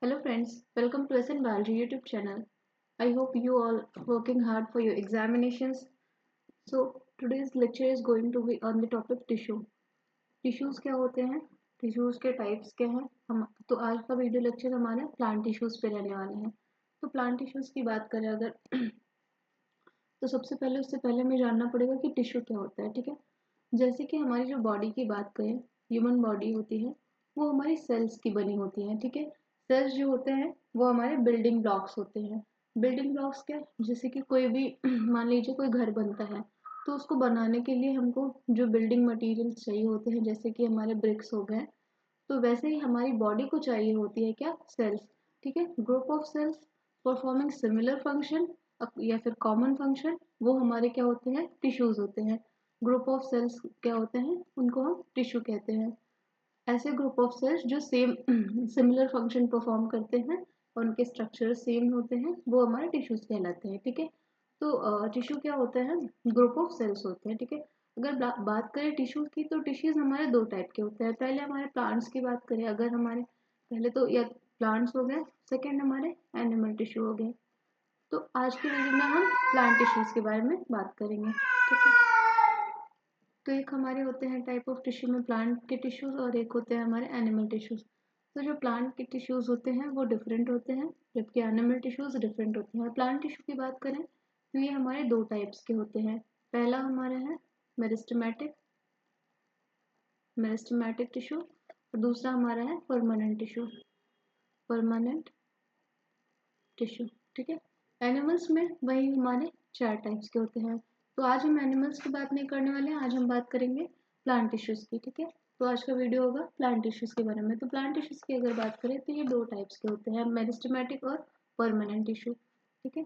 Hello friends, welcome to SN Biology YouTube channel. I hope you all working hard for your examinations. So today's lecture is going to be on the topic tissue. Tissues क्या होते हैं? Tissues के types क्या हैं? हम तो आज का वीडियो लेक्चर हमारे प्लांट टिश्यूज पे रहने वाले हैं. तो प्लांट टिश्यूज की बात करें अगर तो सबसे पहले उससे पहले हमें जानना पड़ेगा कि टिश्यू क्या होता है. ठीक है, जैसे कि हमारी जो बॉडी की बात करें, ह्यूमन बॉडी होती है वो हमारी सेल्स की बनी होती है. ठीक है, सेल्स जो होते हैं वो हमारे बिल्डिंग ब्लॉक्स होते हैं. बिल्डिंग ब्लॉक्स क्या, जैसे कि कोई भी मान लीजिए कोई घर बनता है तो उसको बनाने के लिए हमको जो बिल्डिंग मटेरियल्स चाहिए होते हैं, जैसे कि हमारे ब्रिक्स हो गए, तो वैसे ही हमारी बॉडी को चाहिए होती है क्या, सेल्स. ठीक है, group of cells performing similar function या फिर कॉमन फंक्शन, वो हमारे क्या होते हैं, टिश्यूज होते हैं. ग्रुप ऑफ सेल्स क्या होते हैं, उनको हम टिश्यू कहते हैं. ऐसे ग्रुप ऑफ सेल्स जो सेम सिमिलर फंक्शन परफॉर्म करते हैं और उनके स्ट्रक्चर सेम होते हैं, वो हमारे टिश्यूज कहलाते हैं. ठीक है, तो टिश्यू क्या होता है, ग्रुप ऑफ सेल्स होते हैं. ठीक है, अगर बात करें टिश्यूज की, तो टिश्यूज हमारे दो टाइप के होते हैं. पहले हमारे प्लांट्स की बात करें, अगर हमारे पहले तो या प्लांट्स हो गए, सेकेंड हमारे एनिमल टिश्यू हो गए. तो आज की वीडियो में हम प्लांट टिश्यूज के बारे में बात करेंगे. ठीक है, तो एक हमारे होते हैं टाइप ऑफ टिश्यू में प्लांट के टिश्यूज और एक होते हैं हमारे एनिमल टिश्यूज. तो जो प्लांट के टिश्यूज होते हैं वो डिफरेंट होते हैं, जबकि एनिमल टिश्यूज डिफरेंट होते हैं. प्लांट टिश्यू की बात करें तो ये हमारे दो टाइप्स के होते हैं. पहला हमारा है मेरिस्टेमेटिक मेरिस्टेमेटिक टिश्यू और दूसरा हमारा है परमानेंट टिश्यू, परमानेंट टिश्यू. ठीक है, एनिमल्स में वही हमारे चार टाइप्स के होते हैं. तो आज हम एनिमल्स की बात नहीं करने वाले हैं, आज हम बात करेंगे प्लांट टिश्यूज की. ठीक है, तो आज का वीडियो होगा प्लांट टिश्यूज के बारे में. तो प्लांट टिश्यूज की अगर बात करें तो ये दो टाइप्स के होते हैं, मेरिस्टेमेटिक और परमानेंट टिश्यू. ठीक है,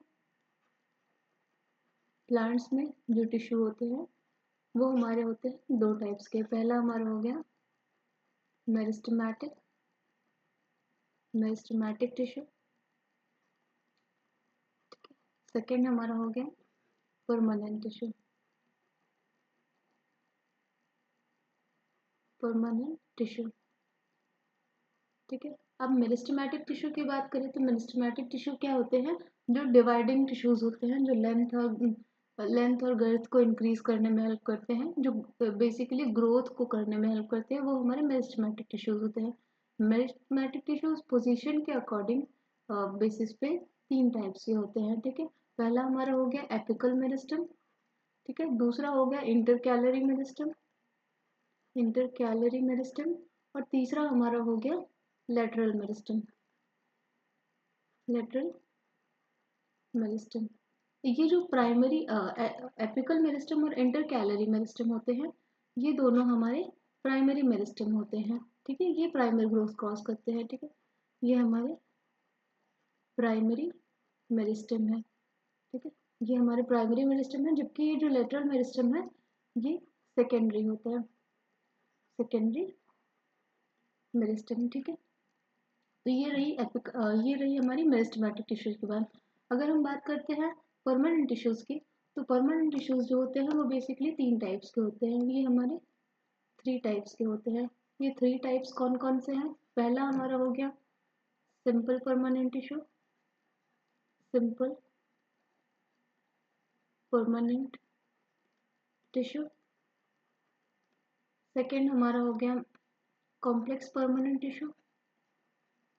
प्लांट्स में जो टिश्यू होते हैं वो हमारे होते हैं दो टाइप्स के. पहला हमारा हो गया मेरिस्टेमेटिक मेरिस्टेमेटिक टिश्यू. सेकेंड हमारा हो गया परमानेंट टिश्यू, परमानेंट टिश्यू. ठीक है, अब मेरिस्टेमेटिक टिश्यू की बात करें तो मेरिस्टेमेटिक टिश्यू क्या होते हैं, जो डिवाइडिंग टिश्यूज होते हैं, जो लेंथ और गर्थ को इंक्रीज करने में हेल्प करते हैं, जो बेसिकली ग्रोथ को करने में हेल्प करते हैं, वो हमारे मेरिस्टेमेटिक टिश्यूज होते हैं. मेरिस्टेमेटिक टिश्यूज पोजीशन के अकॉर्डिंग बेसिस पे तीन टाइप्स के होते हैं. ठीक है, पहला हमारा हो गया एपिकल मेरिस्टम. ठीक है, दूसरा हो गया इंटरकैलरी मेरिस्टम, इंटरकैलरी मेरिस्टम, और तीसरा हमारा हो गया लेटरल मेरिस्टम, लेटरल मेरिस्टम. ये जो प्राइमरी एपिकल मेरिस्टम और इंटरकैलरी मेरिस्टम होते हैं, ये दोनों हमारे प्राइमरी मेरिस्टम होते हैं. ठीक है, ये प्राइमरी ग्रोथ क्रॉस करते हैं. ठीक है, ये हमारे प्राइमरी मेरिस्टम है. ठीक है, ये हमारे प्राइमरी मेरिस्टम है, जबकि ये जो लेटरल मेरिस्टम है ये सेकेंडरी होता है, सेकेंडरी मेरिस्टम. ठीक है, तो ये रही हमारी मेरिस्टेमेटिक टिश्यूज की बात. अगर हम बात करते हैं परमानेंट टिश्यूज की, तो परमानेंट टिश्यूज जो होते हैं वो बेसिकली तीन टाइप्स के होते हैं. ये हमारे थ्री टाइप्स के होते हैं. ये थ्री टाइप्स कौन कौन से हैं, पहला हमारा हो गया simple permanent tissue, simple permanent tissue. Second हमारा हो गया complex permanent tissue,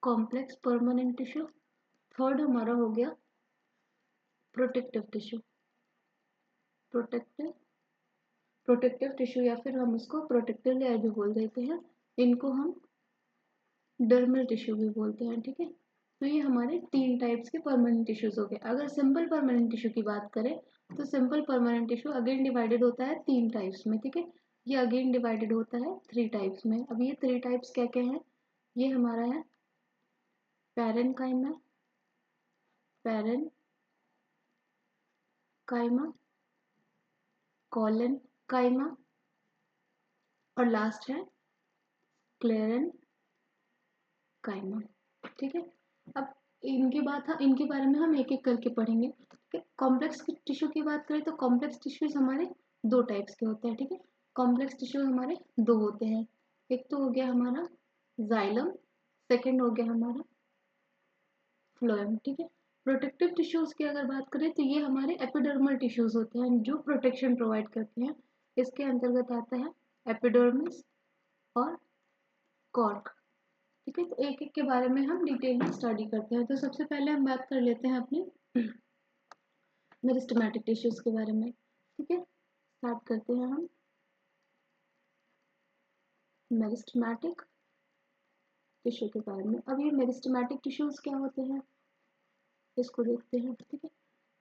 complex permanent tissue. Third हमारा हो गया protective tissue, protective protective tissue, या फिर हम इसको प्रोटेक्टिव लेयर भी बोल देते हैं. इनको हम डर्मल टिश्यू भी बोलते हैं. ठीक है, तो ये हमारे तीन टाइप्स के परमानेंट टिश्यूज हो गए. अगर सिंपल परमानेंट टिश्यू की बात करें तो simple permanent tissue again divided होता है तीन टाइप्स में. ठीक है, ये अगेन डिवाइडेड होता है थ्री टाइप्स में. अब ये थ्री टाइप्स क्या क्या है, ये हमारा है पैरेनकाइमा, पैरेनकाइमा, कॉलेनकाइमा और लास्ट है क्लेरेनकाइमा. ठीक है, अब इनके बारे में हम एक एक करके पढ़ेंगे. कॉम्प्लेक्स टिश्यू की बात करें तो कॉम्प्लेक्स टिश्यूज हमारे दो टाइप्स के होते हैं. ठीक है, कॉम्प्लेक्स टिश्यू हमारे दो होते हैं. एक तो हो गया हमारा जाइलम, सेकंड हो गया हमारा फ्लोएम, ठीक है। प्रोटेक्टिव टिश्यूज की अगर बात करें तो ये हमारे एपिडर्मल टिश्यूज होते हैं जो प्रोटेक्शन प्रोवाइड करते हैं। इसके अंतर्गत आता है एपिडर्मिस और कॉर्क, ठीक है। तो एक एक के बारे में हम डिटेल में स्टडी करते हैं। तो सबसे पहले हम बात कर लेते हैं अपनी मेरिस्टेमेटिक टिश्यूज के बारे में, ठीक है। स्टार्ट करते हैं हम मेरिस्टेमेटिक टिश्यू के बारे में। अब ये मेरिस्टेमेटिक टिश्यूज क्या होते हैं इसको देखते हैं, ठीक है।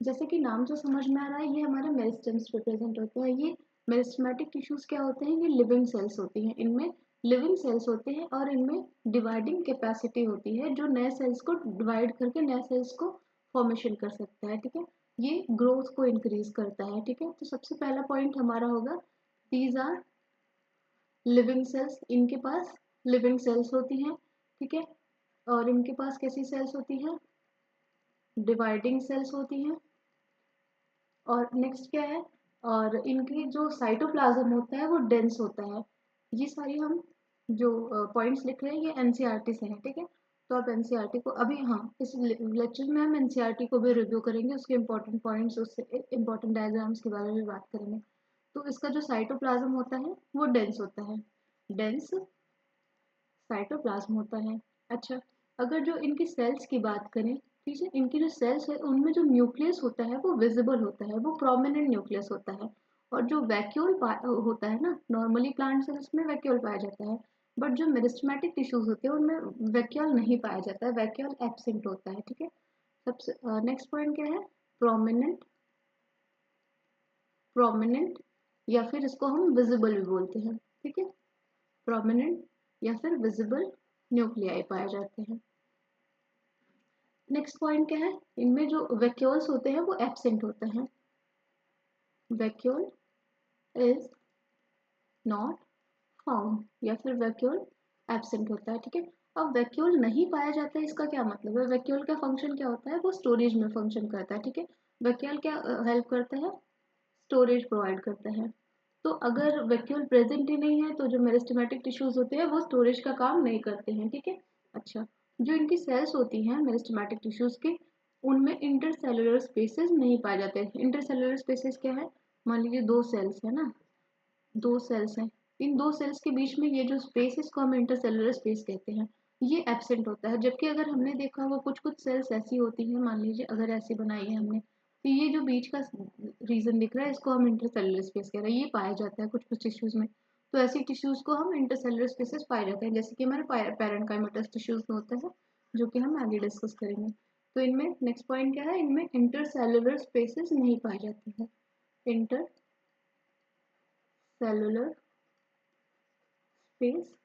जैसे कि नाम से समझ में आ रहा है ये हमारे मेरिस्टेम्स पे प्रेजेंट होते हैं। ये मेरिस्टेमेटिक टिश्यूज क्या होते हैं, ये लिविंग सेल्स होती हैं। इनमें लिविंग सेल्स होते हैं और इनमें डिवाइडिंग कैपेसिटी होती है जो नए सेल्स को डिवाइड करके नए सेल्स को फॉर्मेशन कर सकता है, ठीक है। ये ग्रोथ को इंक्रीज करता है, ठीक है। तो सबसे पहला पॉइंट हमारा होगा दीज आर लिविंग सेल्स। इनके पास लिविंग सेल्स होती हैं, ठीक है। और इनके पास कैसी सेल्स होती हैं, डिवाइडिंग सेल्स होती हैं। और नेक्स्ट क्या है, और इनकी जो साइटोप्लाज्म होता है वो डेंस होता है। ये सारी हम जो पॉइंट्स लिख रहे हैं ये एनसीईआरटी से है, ठीक है। तो आप एनसीईआरटी को अभी, हाँ, इस लेक्चर में हम एनसीईआरटी को भी रिव्यू करेंगे, उसके इंपॉर्टेंट पॉइंट्स, उससे इंपॉर्टेंट डायग्राम्स के बारे में बात करेंगे। तो इसका जो साइटोप्लाज्म होता है वो डेंस होता है, डेंस साइटोप्लाज्म होता है। अच्छा, अगर जो इनकी सेल्स की बात करें, ठीक है, इनकी जो सेल्स है उनमें जो न्यूक्लियस होता है वो विजिबल होता है, वो प्रोमिनेंट न्यूक्लियस होता है। और जो वैक्यूल होता है ना, नॉर्मली प्लांट सेल्स में वैक्यूल पाया जाता है, बट जो मेरिस्टेमेटिक टिश्यूज होते हैं उनमें वैक्यूल नहीं पाया जाता है, वैक्यूल एब्सेंट होता है, ठीक है। सबसे नेक्स्ट पॉइंट क्या है, प्रोमिनेंट, प्रोमिनेंट या फिर इसको हम विजिबल भी बोलते हैं, ठीक है। प्रोमिनेंट या फिर विजिबल न्यूक्लियाई पाए जाते हैं। नेक्स्ट पॉइंट क्या है, इनमें जो वैक्यूल्स होते हैं वो एब्सेंट होते हैं, वैक्यूल इज नॉट फाउंड या फिर वैक्यूल एब्सेंट होता है, ठीक है। अब वैक्यूल नहीं पाया जाता है इसका क्या मतलब है, वैक्यूल का फंक्शन क्या होता है, वो स्टोरेज में फंक्शन करता है, ठीक है। वैक्यूल क्या हेल्प करता है, स्टोरेज प्रोवाइड करता है। तो अगर वैक्यूल प्रेजेंट ही नहीं है तो जो मेरिस्टेमेटिक टिश्यूज होते हैं वो स्टोरेज का काम नहीं करते हैं, ठीक है। अच्छा, जो इनकी सेल्स होती हैं मेरिस्टेमेटिक टिश्यूज की, उनमें इंटरसेलुलर स्पेसेस नहीं पाए जाते। इंटरसेलुलर स्पेसेस क्या है, मान लीजिए दो सेल्स है ना, दो सेल्स हैं, इन दो सेल्स के बीच में ये जो स्पेस है इसको हम इंटरसेलुलर स्पेस कहते हैं, ये एब्सेंट होता है। जबकि अगर हमने देखा वो कुछ कुछ सेल्स ऐसी होती हैं, मान लीजिए अगर ऐसी बनाई है हमने, तो ये जो बीच का रीजन दिख रहा है इसको हम इंटरसेलुलर स्पेस कह रहे हैं, ये पाया जाता है कुछ कुछ टिश्यूज में। तो ऐसी टिश्यूज को हम इंटरसेलुलर स्पेसेस पाए जाते हैं, जैसे कि हमारे पैरेंकाइमेटस टिश्यूज में होता है, जो कि हम आगे डिस्कस करेंगे। तो इनमें नेक्स्ट पॉइंट क्या है, इनमें इंटरसेलुलर स्पेसेस नहीं पाए जाते हैं, इंटरसेलुलर स्पेस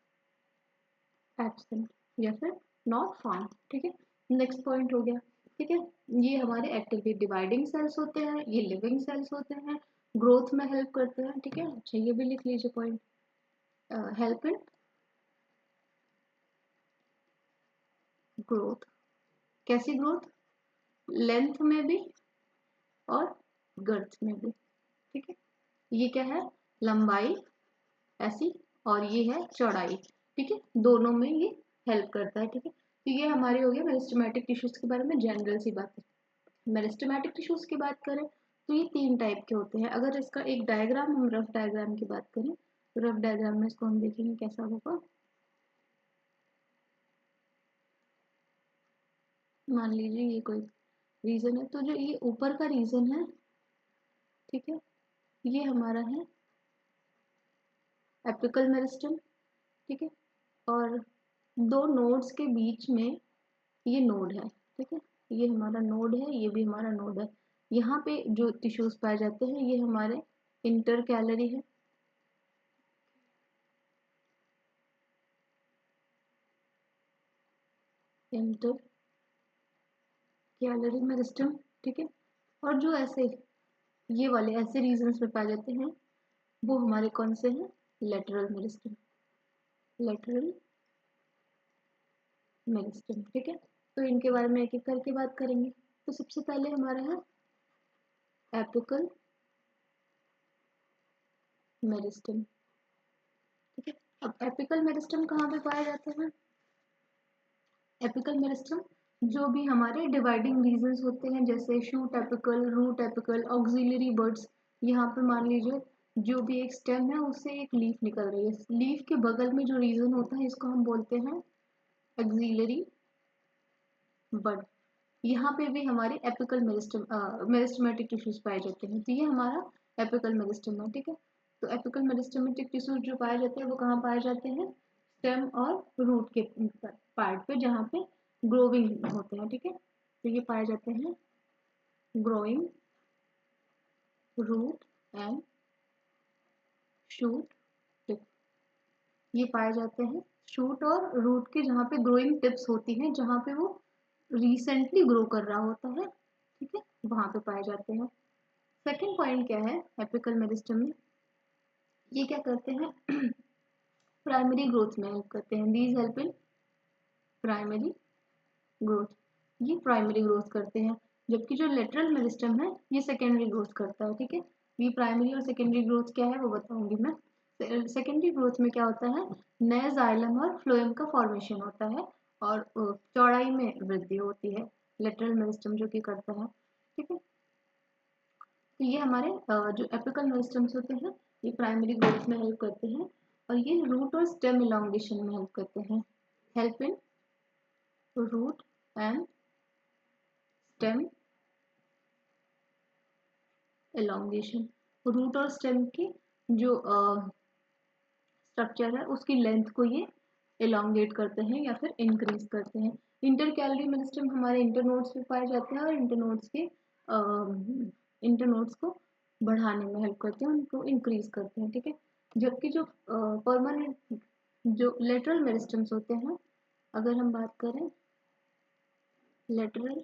एब्सेंट या फिर नॉट फाउंड, ठीक है। नेक्स्ट पॉइंट हो गया, ठीक है। ये हमारे एक्टिवली डिवाइडिंग सेल्स होते हैं, ये लिविंग सेल्स होते हैं, ग्रोथ में हेल्प करते हैं, ठीक है। अच्छा, ये भी लिख लीजिए पॉइंट, हेल्प इन ग्रोथ। कैसी ग्रोथ, लेंथ में भी और गर्थ में भी, ठीक है। ये क्या है, लंबाई ऐसी, और ये है चौड़ाई, ठीक है, दोनों में ये हेल्प करता है, ठीक है। तो ये हमारे हो गया मेरिस्टेमेटिक टिश्यूज के बारे में जनरल सी बात है। मेरिस्टेमेटिक टिश्यूज की बात करें तो ये तीन टाइप के होते हैं। अगर इसका एक डायग्राम, हम रफ डायग्राम की बात करें तो रफ डायग्राम में इसको हम देखेंगे कैसा होगा। मान लीजिए ये कोई रीजन है, तो जो ये ऊपर का रीजन है, ठीक है, ये हमारा है एपिकल मेरिस्टम, ठीक है। और दो नोड्स के बीच में ये नोड है, ठीक है, ये हमारा नोड है, ये भी हमारा नोड है। यहाँ पे जो टिश्यूज पाए जाते हैं ये हमारे इंटर कैलरी है, इंटर कैलरी मेरिस्टम, ठीक है। और जो ऐसे ये वाले ऐसे रीजन्स में पाए जाते हैं वो हमारे कौन से हैं, लेटरल मेरिस्टम, लेटरल मेरिस्टम, ठीक है। तो इनके बारे में एक एक करके बात करेंगे। तो सबसे पहले हमारा है एपिकल मेरिस्टम, ठीक है। अब एपिकल मेरिस्टम कहाँ पे पाए जाते हैं, एपिकल मेरिस्टम जो भी हमारे डिवाइडिंग रीजन्स होते हैं, जैसे shoot apical, root apical, axillary buds. यहाँ पे मान लीजिए जो भी एक स्टेम है उससे एक लीफ निकल रही है, लीफ के बगल में जो रीजन होता है इसको हम बोलते हैं एक्सिलरी बर्ड। यहाँ पे भी हमारे एपिकल मेरिस्टेमेटिक टिश्यूज पाए जाते हैं, तो ये हमारा एपिकल मेरिस्टेम है, ठीक है। तो एपिकल मेरिस्टेमेटिक टिश्यूज जो पाए जाते हैं वो कहाँ पाए जाते हैं, स्टेम और रूट के पार्ट पे, जहाँ पे ग्रोविंग होते हैं, ठीक है। तो ये पाए जाते हैं growing, root and shoot tip. ये पाए जाते हैं शूट और रूट के जहाँ पे ग्रोइंग टिप्स होती हैं, जहाँ पे वो रिसेंटली ग्रो कर रहा होता है, ठीक है, वहां पे पाए जाते हैं। सेकेंड पॉइंट क्या है एपिकल मेरिस्टम में, ये क्या करते हैं प्राइमरी ग्रोथ में हेल्प करते हैं। These help in primary growth, ये प्राइमरी ग्रोथ करते हैं। जबकि जो लेटरल मेरिस्टम है ये सेकेंडरी ग्रोथ करता है, ठीक है। ये प्राइमरी और सेकेंडरी ग्रोथ क्या है वो बताऊंगी मैं। सेकेंडरी ग्रोथ में क्या होता है, नए जाइलम और फ्लोएम का फॉर्मेशन होता है और चौड़ाई में वृद्धि होती है, लेटरल मेरिस्टम जो कि करता है, ठीक है। तो ये हमारे जो एपिकल मेरिस्टम्स होते हैं ये प्राइमरी ग्रोथ में हेल्प करते हैं, और ये रूट और स्टेम इलांगेशन में हेल्प करते हैं। Help in root and stem elongation, root और स्टेम की जो स्ट्रक्चर है उसकी लेंथ को ये एलोंगेट करते हैं या फिर इंक्रीज करते हैं। इंटरकैलरी मेरिस्टम हमारे इंटरनोड्स पे पाए जाते हैं और इंटरनोड्स को बढ़ाने में हेल्प करते हैं, उनको इंक्रीज करते हैं, ठीक है। जबकि जो परमानेंट जो लेटरल मेरिस्टम्स होते हैं, अगर हम बात करें लेटरल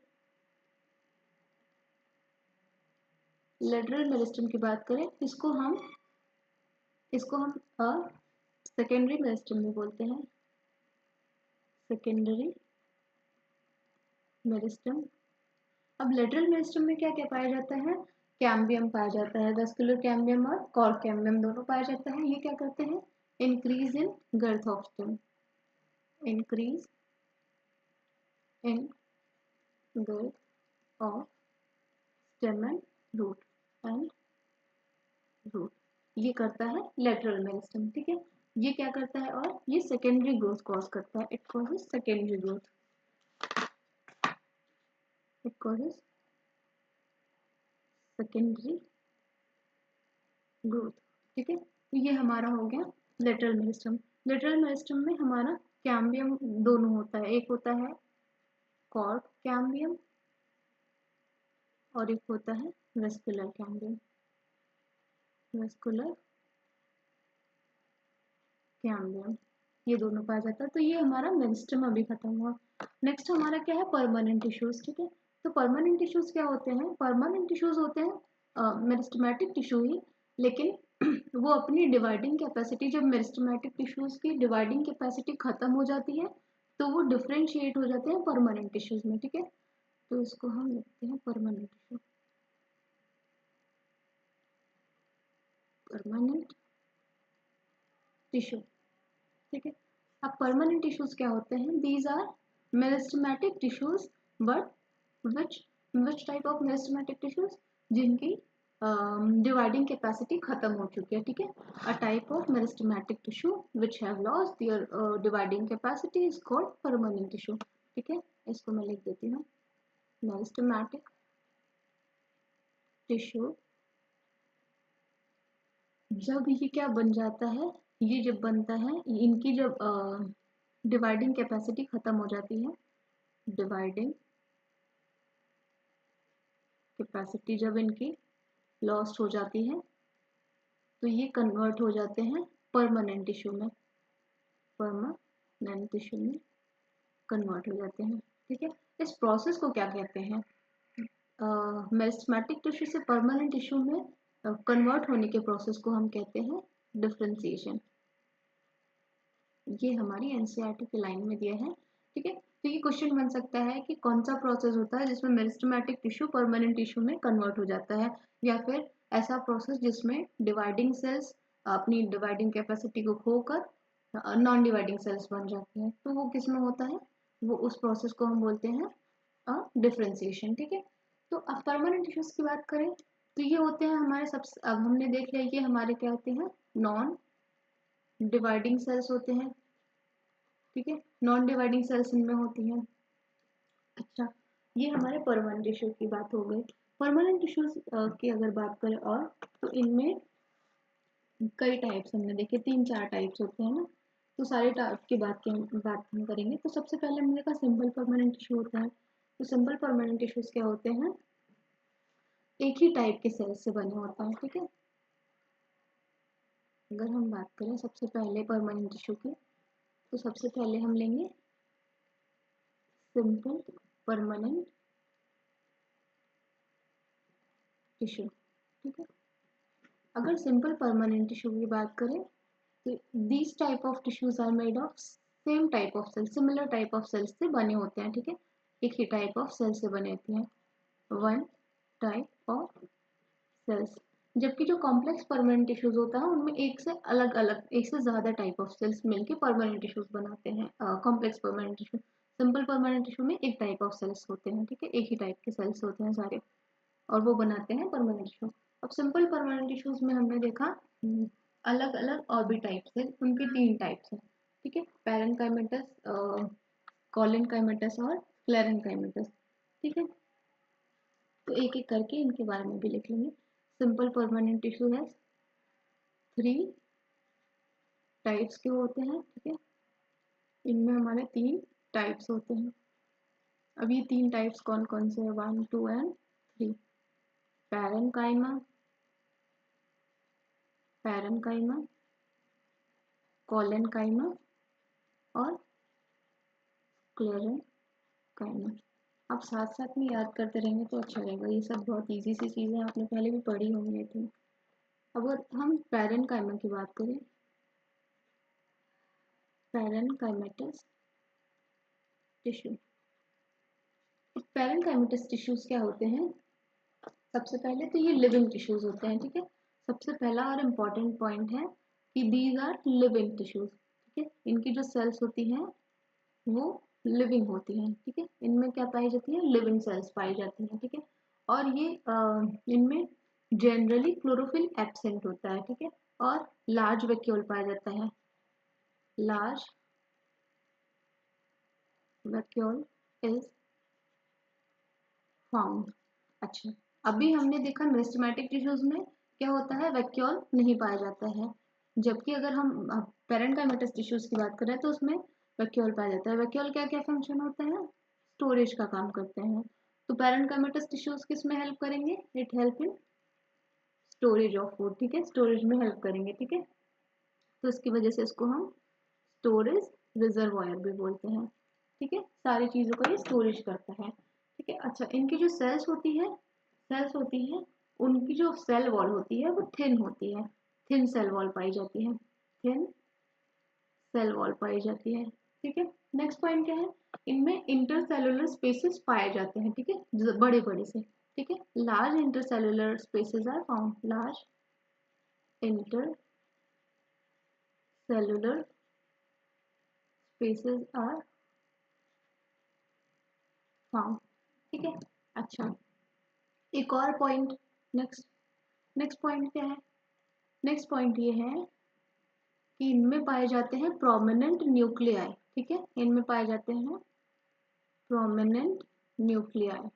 लेटरल मेरिस्टम की बात करें, इसको हम सेकेंडरी मेरिस्टम में बोलते हैं, सेकेंडरी मेरिस्टम। अब लेटरल मेरिस्टम में क्या क्या पाया जाता है, कैम्बियम पाया जाता है, वेस्कुलर कैम्बियम और कॉर्ड कैम्बियम दोनों पाया जाता है। ये क्या करते हैं, increase in girth of stem, increase in girth of stem and root and root, ये करता है लेटरल मेरिस्टम, ठीक है। ये क्या करता है, और ये सेकेंडरी ग्रोथ कॉज करता है, it causes secondary growth, it causes secondary growth, ठीक है। तो ये हमारा हो गया लेटरल मेरिस्टम। लेटरल मेरिस्टम में हमारा कैम्बियम दोनों होता है, एक होता है कॉर्ड कैम्बियम और एक होता है वेस्कुलर कैम्बियम, वेस्कुलर कैम्बियम, ये दोनों पाया जाता है। तो ये हमारा मेरिस्टम अभी खत्म हुआ। नेक्स्ट हमारा क्या है, परमानेंट टिश्यूज, ठीक है। तो परमानेंट टिश्यूज क्या होते हैं, परमानेंट टिश्यूज होते हैं मेरिस्टमेटिक टिश्यू ही, लेकिन वो अपनी डिवाइडिंग कैपेसिटी, जब मेरिस्टमेटिक टिश्यूज की डिवाइडिंग कैपेसिटी खत्म हो जाती है तो वो डिफ्रेंशिएट हो जाते हैं परमानेंट टिश्यूज में, ठीक है। तो इसको हम लिखते हैं परमानेंट टिश्यू, परमानेंट टिश्यू, ठीक है। अब परमानेंट टिश्यूज क्या होते हैं, these are meristematic tissues, but which which type of meristematic tissues, जिनकी डिवाइडिंग कैपेसिटी खत्म हो चुकी है, ठीक है। A type of meristematic tissue which have lost their dividing capacity is called permanent tissue, ठीक है। इसको मैं लिख देती हूँ, मेरिस्टेमेटिक टिश्यू जब ये क्या बन जाता है, ये जब बनता है, इनकी जब डिवाइडिंग कैपेसिटी खत्म हो जाती है, डिवाइडिंग कैपेसिटी जब इनकी लॉस्ट हो जाती है तो ये कन्वर्ट हो जाते हैं परमानेंट टिश्यू में, परमानेंट टिश्यू में कन्वर्ट हो जाते हैं, ठीक है। इस प्रोसेस को क्या कहते हैं, मेरिस्टेमेटिक टिश्यू से परमानेंट टिश्यू में कन्वर्ट होने के प्रोसेस को हम कहते हैं डिफरेंशिएशन। ये हमारी एनसीईआरटी के लाइन में दिया है, ठीक है। तो ये क्वेश्चन बन सकता है कि कौन सा प्रोसेस होता है जिसमें मेरिस्टेमेटिक टिश्यू परमानेंट टिश्यू में कन्वर्ट हो जाता है, या फिर ऐसा प्रोसेस जिसमें डिवाइडिंग सेल्स अपनी डिवाइडिंग कैपेसिटी को खोकर नॉन डिवाइडिंग सेल्स बन जाते हैं, तो वो किस में होता है, वो उस प्रोसेस को हम बोलते हैं डिफरेंशिएशन, ठीक है। तो अब परमानेंट टिश्यूज की बात करें तो ये होते हैं हमारे सबसे, अब हमने देख लिया ये हमारे क्या होते हैं, नॉन डिवाइडिंग सेल्स होते हैं, ठीक है। नॉन डिवाइडिंग सेल्स इनमें होती हैं। अच्छा, ये हमारे परमानेंट टिश्यू की बात हो गई। परमानेंट टिश्यूज की अगर बात करें और तो इनमें कई टाइप्स हमने देखे, 3-4 टाइप्स होते हैं ना। तो सारे टाइप की बात हम करेंगे। तो सबसे पहले हमने कहा सिंपल परमानेंट टिश्यू होता है। तो सिंपल परमानेंट टिश्यूज क्या होते हैं, एक ही टाइप के सेल से बने होता है, ठीक है। अगर हम बात करें सबसे पहले परमानेंट टिश्यू की, तो सबसे पहले हम लेंगे सिंपल परमानेंट टिश्यू, ठीक है। अगर सिंपल परमानेंट टिश्यू की बात करें तो these type of tissues are made of same type of cell, similar type of cells से बने होते हैं, ठीक है। एक ही टाइप ऑफ सेल से बने होते हैं, वन टाइप ऑफ सेल्स। जबकि जो कॉम्प्लेक्स परमानेंट टिश्यूज होता है उनमें एक से अलग अलग, एक से ज्यादा टाइप ऑफ सेल्स मिलके परमानेंट टिश्यूज बनाते हैं। Complex permanent tissue, simple permanent tissue में एक टाइप ऑफ सेल्स होते हैं, ठीक है, एक ही टाइप के सेल्स होते हैं सारे, और वो बनाते हैं परमानेंट टिश्यू। अब सिंपल परमानेंट टिश्यूज में हमने देखा अलग अलग और भी टाइप्स है, उनके 3 टाइप्स हैं, ठीक है, पैरेनकाइमेटस, कॉलेनकाइमेटस और क्लेरेनकाइमेटस, ठीक है। तो एक एक करके इनके बारे में भी लिख लेंगे। सिंपल परमानेंट टिश्यू है 3 टाइप्स के होते हैं, ठीक है। इनमें हमारे 3 टाइप्स होते हैं। अब ये 3 टाइप्स कौन कौन से हैं, 1, 2 एंड 3। पैरेनकाइमा, पैरेनकाइमा, कॉलेनकाइमा और क्लेरेनकाइमा। आप साथ साथ में याद करते रहेंगे तो अच्छा रहेगा, ये सब बहुत इजी सी चीज़ें आपने पहले भी पढ़ी होंगी आई थिंक। अगर हम पैरेनकाइमा की बात करें, पैरेनकाइमेटस टिश्यू, पैरेनकाइमेटस टिश्यूज क्या होते हैं, सबसे पहले तो ये लिविंग टिश्यूज होते हैं, ठीक है। सबसे पहला और इम्पॉर्टेंट पॉइंट है कि दीज आर लिविंग टिश्यूज, ठीक है। इनकी जो सेल्स होती हैं वो लिविंग होती हैं, ठीक है। इनमें क्या पाई जाती है, लिविंग सेल्स पाई जाती हैं, ठीक है। और ये इनमें जनरली क्लोरोफिल एब्सेंट होता है, ठीक है। और लार्ज वैक्यूल पाया जाता है, लार्ज वैक्यूल इज फाउंड। अच्छा, अभी हमने देखा मेरिस्टेमेटिक टिश्यूज में क्या होता है, वैक्यूल नहीं पाया जाता है। जबकि अगर हम पैरेनकाइमेटस टिश्यूज की बात करें तो उसमें वैक्यूल पाया जाता है। वैक्यूल क्या क्या फंक्शन होता है, स्टोरेज का काम करते हैं। तो पैरेनकाइमेटस टिश्यूज किस में हेल्प करेंगे, it help in storage of food, ठीक है, स्टोरेज में हेल्प करेंगे, ठीक है। तो इसकी वजह से इसको हम स्टोरेज रिजर्वायर भी बोलते हैं, ठीक है। सारी चीजों को ये स्टोरेज करता है, ठीक है। अच्छा, इनकी जो सेल्स होती है उनकी जो सेल वॉल होती है वो थिन होती है, थिन सेल वॉल पाई जाती है, थिन सेल वॉल पाई जाती है, ठीक है। नेक्स्ट पॉइंट क्या है, इनमें इंटरसेलुलर स्पेसेस पाए जाते हैं, ठीक है, बड़े बड़े से, ठीक है। Large intercellular spaces are found, large intercellular spaces are found, ठीक है। अच्छा, एक और पॉइंट, नेक्स्ट नेक्स्ट पॉइंट क्या है, नेक्स्ट पॉइंट ये है कि इनमें पाए जाते हैं प्रोमिनेंट न्यूक्लियाई, ठीक है, इनमें पाए जाते हैं प्रोमिनेंट न्यूक्लियाई।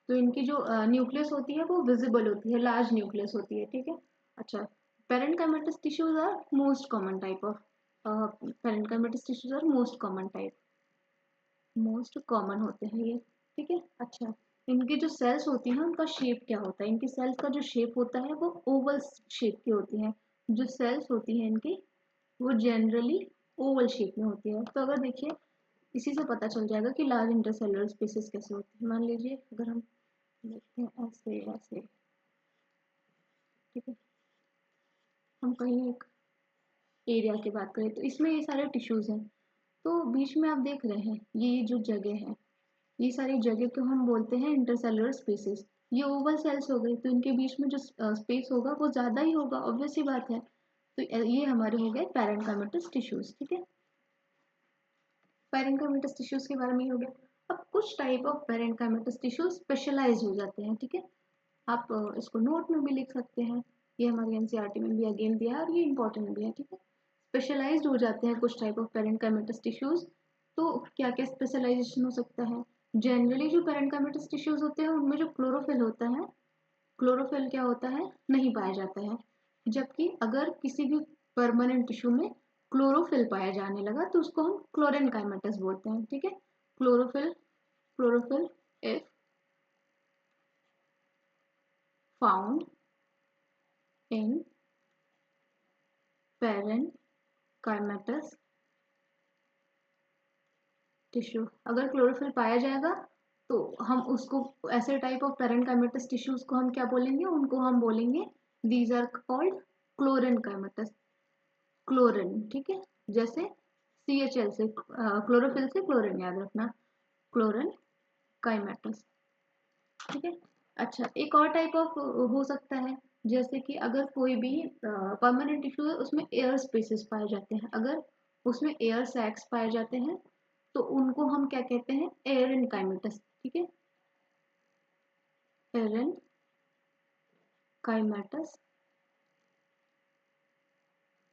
तो इनकी जो न्यूक्लियस होती है वो विजिबल होती है, लार्ज न्यूक्लियस होती है, ठीक है। अच्छा, parenchymatous tissues are most common type of, parenchymatous tissues are most common type, most common होते हैं ये, ठीक है। अच्छा, इनकी जो सेल्स होती हैं उनका शेप क्या होता है, इनकी सेल्स का जो शेप होता है वो ओवल शेप की होती है। जो सेल्स होती हैं इनकी वो जनरली ओवल शेप में होती है। तो अगर देखिए इसी से पता चल जाएगा कि लार्ज इंटरसेलुलर स्पेसिस कैसे होती है। मान लीजिए अगर हम देखते हैं ऐसे ऐसे, ठीक है, हम कहीं एक एरिया की बात करें तो इसमें ये सारे टिश्यूज हैं। तो बीच में आप देख रहे हैं ये जो जगह है, ये सारी जगह को हम बोलते हैं इंटरसेलुलर स्पेसेस। ये ओवल सेल्स हो गई तो इनके बीच में जो स्पेस होगा वो ज्यादा ही होगा, ऑब्वियस सी बात है। तो ये हमारे हो गए पैरेनकाइमेटस टिश्यूज, ठीक है। पैरेनकाइमेटस टिश्यूज के बारे में ही हो गया। अब कुछ type of parenchymatous tissue specialise हो जाते हैं, ठीक है। आप इसको नोट में भी लिख सकते हैं, ये हमारी एनसीईआरटी में भी अगेन दिया है और ये इंपॉर्टेंट भी है, ठीक है। स्पेशलाइज्ड हो जाते हैं कुछ टाइप ऑफ पेरेंकाइमेटस टिश्यूज। तो क्या क्या स्पेशलाइजेशन हो सकता है? जनरली जो पेरेंकाइमेटस टिश्यूज होते हैं उनमें जो क्लोरोफिल होता है, क्लोरोफिल क्या होता है, नहीं पाया जाता है। जबकि अगर किसी भी परमानेंट टिश्यू में क्लोरोफिल पाया जाने लगा तो उसको हम क्लोरेनकाइमेटस बोलते हैं, ठीक है। Chlorophyll, chlorophyll if found in parenchymatous tissue, अगर क्लोरोफिल पाया जाएगा तो हम उसको, ऐसे टाइप ऑफ पेरेंकाइमेटस टिश्यूज को हम क्या बोलेंगे, उनको हम बोलेंगे दीज आर कॉल्ड क्लोरेनकाइमेटस, क्लोरीन, ठीक है। जैसे CHL से क्लोरोफिल से क्लोरीन याद रखना, क्लोरीन काइमेटस, ठीक है। अच्छा, एक और टाइप ऑफ हो सकता है, जैसे कि अगर कोई भी परमानेंट टिश्यू है उसमें एयर स्पेसेस पाए जाते हैं, अगर उसमें एयर सैक्स पाए जाते हैं तो उनको हम क्या कहते हैं, एरन काइमेटस, ठीक है। एरन काइमेटस,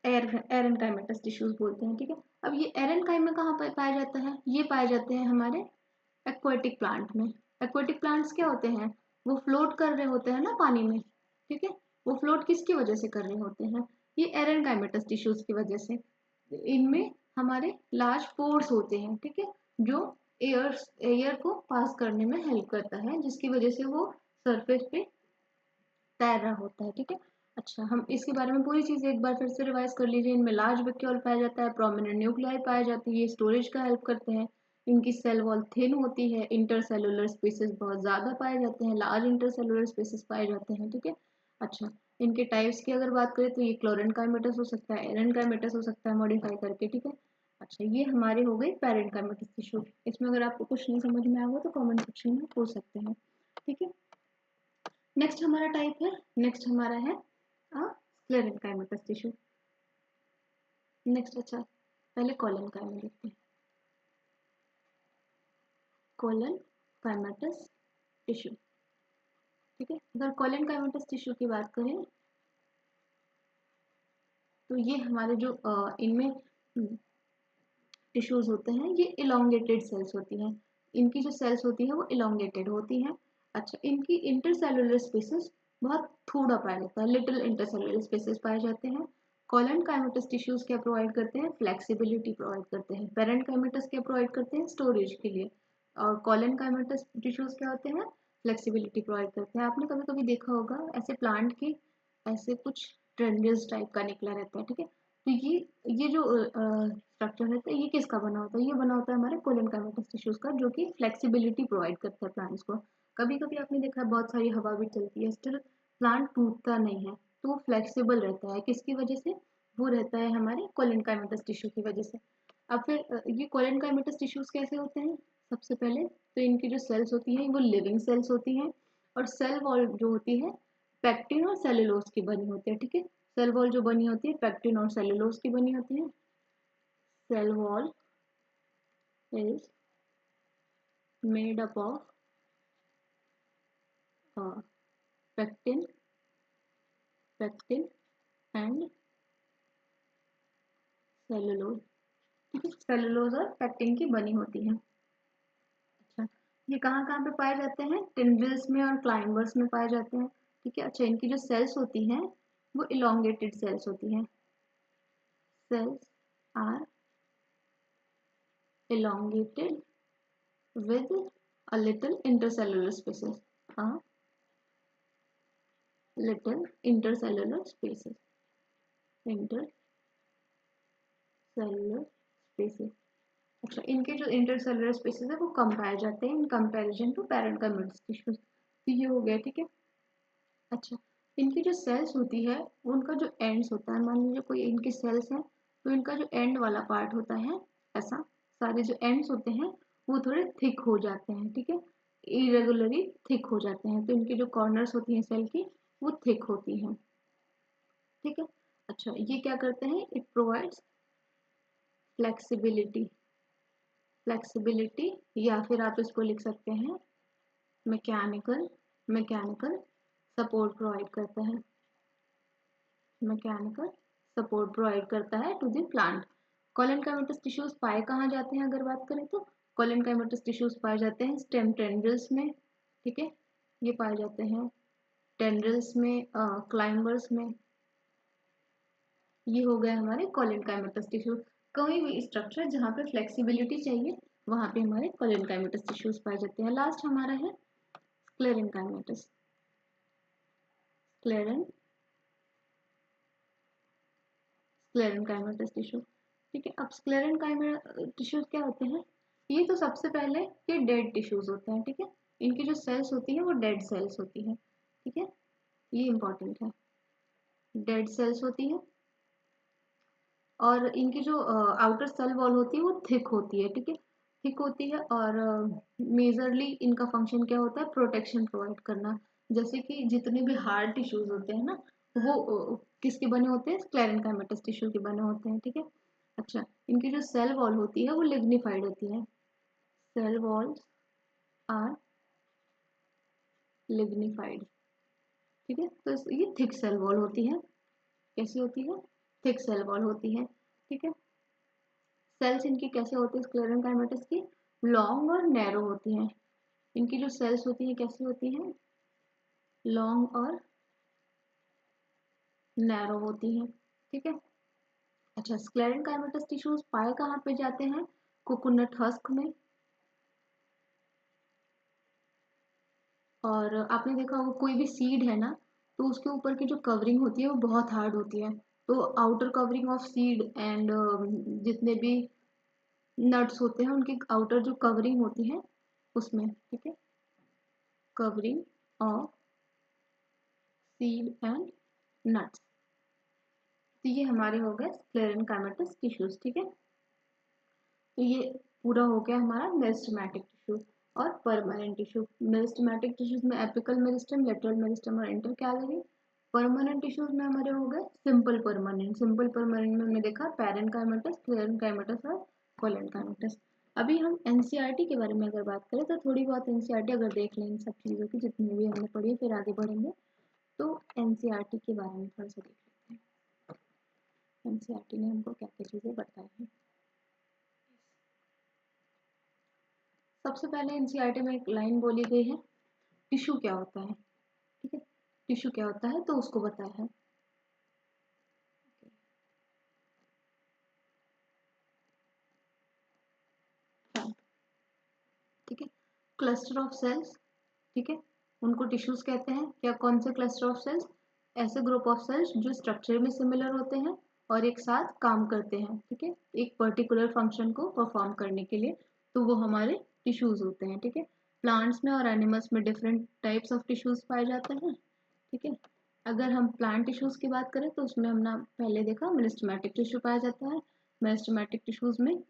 एरनकाइमेटस टिश्यूज बोलते हैं, ठीक है। अब ये एरनकाइमा कहाँ पर पाया जाता है, ये पाए जाते हैं हमारे एक्वेटिक प्लांट में। एक्वेटिक प्लांट्स क्या होते हैं, वो फ्लोट कर रहे होते हैं ना पानी में, ठीक है। वो फ्लोट किसकी वजह से कर रहे होते हैं, ये एरनकाइमेटस टिश्यूज की वजह से। इनमें हमारे लार्ज पोर्स होते हैं, ठीक है, जो एयर एयर को पास करने में हेल्प करता है, जिसकी वजह से वो सरफेस पे तैर रहा होता है, ठीक है। अच्छा, हम इसके बारे में पूरी चीज़ एक बार फिर से रिवाइज कर लीजिए। इनमें लार्ज वैक्यूल पाया जाता है, प्रोमिनेंट न्यूक्लियाई पाए जाती है, ये स्टोरेज का हेल्प करते हैं। इनकी सेल वॉल थिन होती है, इंटरसेलुलर स्पेसेस बहुत ज़्यादा पाए जाते हैं, लार्ज इंटरसेलुलर स्पेसेस पाए जाते हैं, ठीक है। अच्छा, इनके टाइप्स की अगर बात करें तो ये क्लोरेनकाइमेटस हो सकता है, एरनकाइमेटस हो सकता है मॉडिफाई करके, ठीक है। अच्छा, ये हमारे हो गए पेरेंकाइमेटस टिश्यू। इसमें अगर आपको कुछ नहीं समझ में आया तो कमेंट सेक्शन में पूछ सकते हैं, ठीक है। नेक्स्ट हमारा टाइप है, नेक्स्ट हमारा है स्क्लेरेनकाइमेटस टिश्यू। नेक्स्ट, अच्छा पहले कॉलन काइमा देखते हैं, कॉलन काइमेटस टिश्यू, ठीक है। अगर कॉलन काइमेटस टिश्यू की बात करें तो ये हमारे जो इनमें टिश्यूज होते हैं, ये इलोंगेटेड सेल्स होती हैं, इनकी जो सेल्स होती हैं वो इलोंगेटेड होती हैं। अच्छा, इनकी इंटरसेलुलर स्पेसेस बहुत थोड़ा पाया जाता है, लिटिल इंटरसेलुलर स्पेसेस पाए जाते हैं। कॉलन काइमेटस टिश्यूज क्या प्रोवाइड करते हैं, फ्लेक्सिबिलिटी प्रोवाइड करते हैं। पेरेंट काइमेटस क्या प्रोवाइड करते हैं, स्टोरेज के लिए। और कॉलन काइमेटस टिश्यूज क्या होते हैं, फ्लेक्सिबिलिटी प्रोवाइड करते हैं। आपने कभी कभी देखा होगा ऐसे प्लांट की ऐसे कुछ ट्रेंडल्स टाइप का निकला रहता है, ठीक है। तो ये जो स्ट्रक्चर रहता है ये किसका बना होता है, ये बना होता है हमारे कोलन काइमेटस टिश्यूज का, जो कि फ्लेक्सिबिलिटी प्रोवाइड करता है प्लांट्स को। कभी कभी आपने देखा है बहुत सारी हवा भी चलती है, स्टिल प्लांट टूटता नहीं है, तो वो फ्लेक्सिबल रहता है, किसकी वजह से, वो रहता है हमारे कोलन काइमेटस टिश्यू की वजह से। अब फिर ये कोलन काइमेटस टिश्यूज कैसे होते हैं, सबसे पहले तो इनकी जो सेल्स होती हैं वो लिविंग सेल्स होती हैं, और सेल वॉल जो होती है पेक्टिन और सेलुलोज की बनी होती है, ठीक है। सेल वॉल जो बनी होती है पेक्टिन और सेलुलोज की बनी होती है। Cell wall is made up of pectin, pectin and cellulose, ठीक है। सेलुलोज और पेक्टिन की बनी होती है। अच्छा, ये कहाँ कहाँ पे पाए जाते हैं, टिंडल्स में और क्लाइंबर्स में पाए जाते हैं, ठीक है। अच्छा, इनकी जो सेल्स होती हैं वो इलोंगेटेड सेल्स होती हैं, cells are elongated with a little intercellular spaces, a little intercellular spaces, intercellular spaces। अच्छा, इनके जो इंटरसेलुलर स्पेसेस है वो कम पाए जाते हैं in comparison to parenchymatous tissues, तो ये हो गया, ठीक है। अच्छा, इनकी जो सेल्स होती है उनका जो एंड्स होता है, मान लीजिए कोई इनके सेल्स हैं तो इनका जो एंड वाला पार्ट होता है, ऐसा सारे जो एंड्स होते हैं वो थोड़े थिक हो जाते हैं, ठीक है, इरेगुलरली थिक हो जाते हैं, तो इनकी जो कॉर्नर्स होती हैं सेल की वो थिक होती हैं, ठीक है। अच्छा, ये क्या करते हैं, इट प्रोवाइड्स फ्लेक्सिबिलिटी, फ्लेक्सिबिलिटी, या फिर आप इसको लिख सकते हैं मैकेनिकल, मैकेनिकल सपोर्ट प्रोवाइड करता है, मैकेनिकल सपोर्ट प्रोवाइड करता है टू द प्लांट। कोलेनकाइमेटस टिश्यूज पाए कहाँ जाते हैं अगर बात करें तो कोलेनकाइमेटस टिश्यूज पाए जाते हैं स्टेम टेंड्रिल्स में, ठीक है, ये पाए जाते हैं टेंड्रिल्स में, क्लाइंबर्स में। ये हो गए हमारे कोलेनकाइमेटस टिश्यू। कोई भी स्ट्रक्चर जहाँ पे फ्लेक्सिबिलिटी चाहिए वहाँ पे हमारे कोलेनकाइमेटस टिश्यूज पाए जाते हैं। लास्ट हमारा है स्क्लेरेनकाइमेटस, स्क्लेरेनकाइमेटस टिश्यू, ठीक है। अब स्क्लेरेनकाइमेटस टिश्यूज क्या होते हैं? ये तो सबसे पहले ये डेड टिश्यूज होते हैं, ठीक है। इनकी जो सेल्स होती है वो डेड सेल्स होती है, ठीक है, ये इंपॉर्टेंट है, डेड सेल्स होती है। और इनकी जो आउटर सेल वॉल होती है वो थिक होती है, ठीक है, थिक होती है। और मेजरली इनका फंक्शन क्या होता है? प्रोटेक्शन प्रोवाइड करना। जैसे कि जितने भी हार्ड टिश्यूज होते हैं ना वो किसके बने होते हैं? स्क्लेरेनकाइमेटस टिश्यू के बने होते हैं, ठीक है। अच्छा, इनकी जो सेल वॉल होती है वो लिग्निफाइड होती है, सेल वॉल्स आर लिग्निफाइड, ठीक है। तो ये थिक सेल वॉल होती है, कैसी होती है? थिक सेल वॉल होती है, ठीक है। सेल्स इनकी कैसे होती है स्क्लेरेनकाइमेटस की? लॉन्ग और नैरो होती हैं। इनकी जो सेल्स होती हैं कैसी होती हैं? लॉन्ग और नैरो होती हैं, ठीक है। अच्छा, स्क्लेरेनकाइमेटस टिश्यूज पाए कहाँ पे जाते हैं? कोकोनट हस्क में। और आपने देखा होगा कोई भी सीड है ना तो उसके ऊपर की जो कवरिंग होती है वो बहुत हार्ड होती है। तो outer covering of seed and जितने भी नट्स होते हैं उनकी आउटर जो कवरिंग होती है उसमें, ठीक है, covering of seed and nuts. तो ये हमारे हो गए स्क्लेरेनकाइमेटस टिश्यूज, ठीक है। तो ये पूरा हो गया हमारा मेरिस्टेमेटिक टिश्यू और परमानेंट टिश्यू। मेरिस्टेमेटिक टिश्यूज में एपिकल मेरिस्टम, लेटरल मेरिस्टम और इंटरकैलरी। परमानेंट टिश्यूज में हमारे हो गए सिंपल परमानेंट। सिंपल परमानेंट में हमने देखा पैरेनकाइमेटस, स्क्लेरेनकाइमेटस और कोलेनकाइमेटस। अभी हम एनसीईआरटी के बारे में अगर बात करें तो थोड़ी बहुत एनसीईआरटी अगर देख लें इन सब चीज़ों की जितनी भी हमने पढ़ी है फिर आगे बढ़ेंगे। तो एनसीईआरटी के बारे में थोड़ा सा देख लेते हैं, एनसीईआरटी ने हमको क्या क्या चीज़ें बताई हैं। सबसे पहले एनसीईआरटी में एक लाइन बोली गई है, टिश्यू क्या होता है, ठीक है, टिश्यू क्या होता है तो उसको बताया है। हाँ, ठीक है, क्लस्टर ऑफ सेल्स, ठीक है, उनको टिश्यूज कहते हैं। क्या कौन से क्लस्टर ऑफ सेल्स? ऐसे ग्रुप ऑफ सेल्स जो स्ट्रक्चर में सिमिलर होते हैं और एक साथ काम करते हैं, ठीक है, एक पर्टिकुलर फंक्शन को परफॉर्म करने के लिए, तो वो हमारे टिश्यूज होते हैं, ठीक है। प्लांट्स में और एनिमल्स में डिफरेंट टाइप्स ऑफ टिश्यूज पाए जाते हैं, ठीक है। अगर हम प्लांट टिश्यूज की बात करें तो उसमें हमने पहले देखा मेरिस्टेमेटिक टिश्यू पाया जाता है। मेरिस्टेमेटिक टिश्यूज में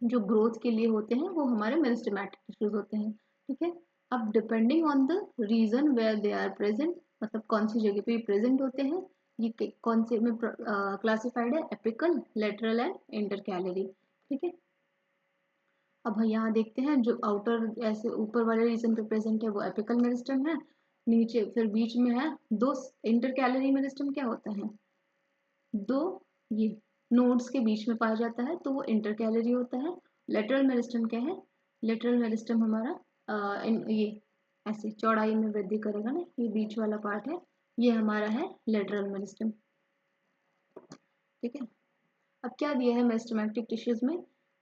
जो ग्रोथ के लिए होते हैं वो हमारे मेरिस्टेमेटिक टिश्यूज होते हैं, ठीक है। अब depending on the region where they are present, मतलब कौन सी जगह पे प्रेजेंट होते हैं, ये कौन से में क्लासिफाइड है? एपिकल, लेटरल एंड इंटरकैलरी, ठीक है। अब यहाँ देखते हैं जो आउटर ऐसे ऊपर वाले रीजन पे प्रेजेंट है वो एपिकल मेरिस्टम है, नीचे फिर बीच में है दो इंटरकैलरी मेरिस्टम। क्या होता है? दो ये नोड्स के बीच में पाया जाता है तो वो इंटरकैलरी होता है। लेटरल मेरिस्टम क्या है? लेटरल मेरिस्टम हमारा ये ऐसे चौड़ाई में वृद्धि करेगा ना, ये बीच वाला पार्ट है, ये हमारा है लेटरल मेरिस्टम, ठीक है। अब क्या दिया है मेरिस्टेमेटिक टिश्यूज में?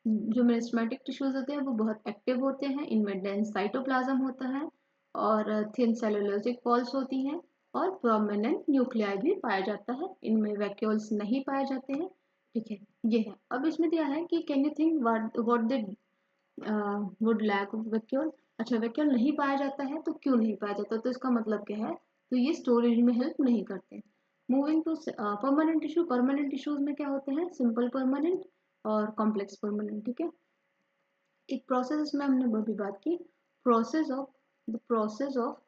जो मेरिस्टेमेटिक टिश्यूज होते हैं वो बहुत एक्टिव होते हैं, इनमें डेंस साइटोप्लाज्म होता है और थिन सेलुलोजिक वॉल्स होती हैं और प्रोमिनेंट न्यूक्लियाई भी पाया जाता है, इनमें वैक्यूल्स नहीं पाए जाते हैं, ठीक है। ये है। अब इसमें दिया है कि can you think what they would lack vacuole. अच्छा, वैक्यूल नहीं पाया जाता है तो क्यों नहीं पाया जाता? तो इसका मतलब क्या है? तो ये स्टोरेज में हेल्प नहीं करते। Moving to permanent tissue. Permanent tissues में क्या होते हैं? सिंपल परमानेंट और कॉम्प्लेक्स परमानेंट, ठीक है। एक प्रोसेस में हमने वो भी बात की, process of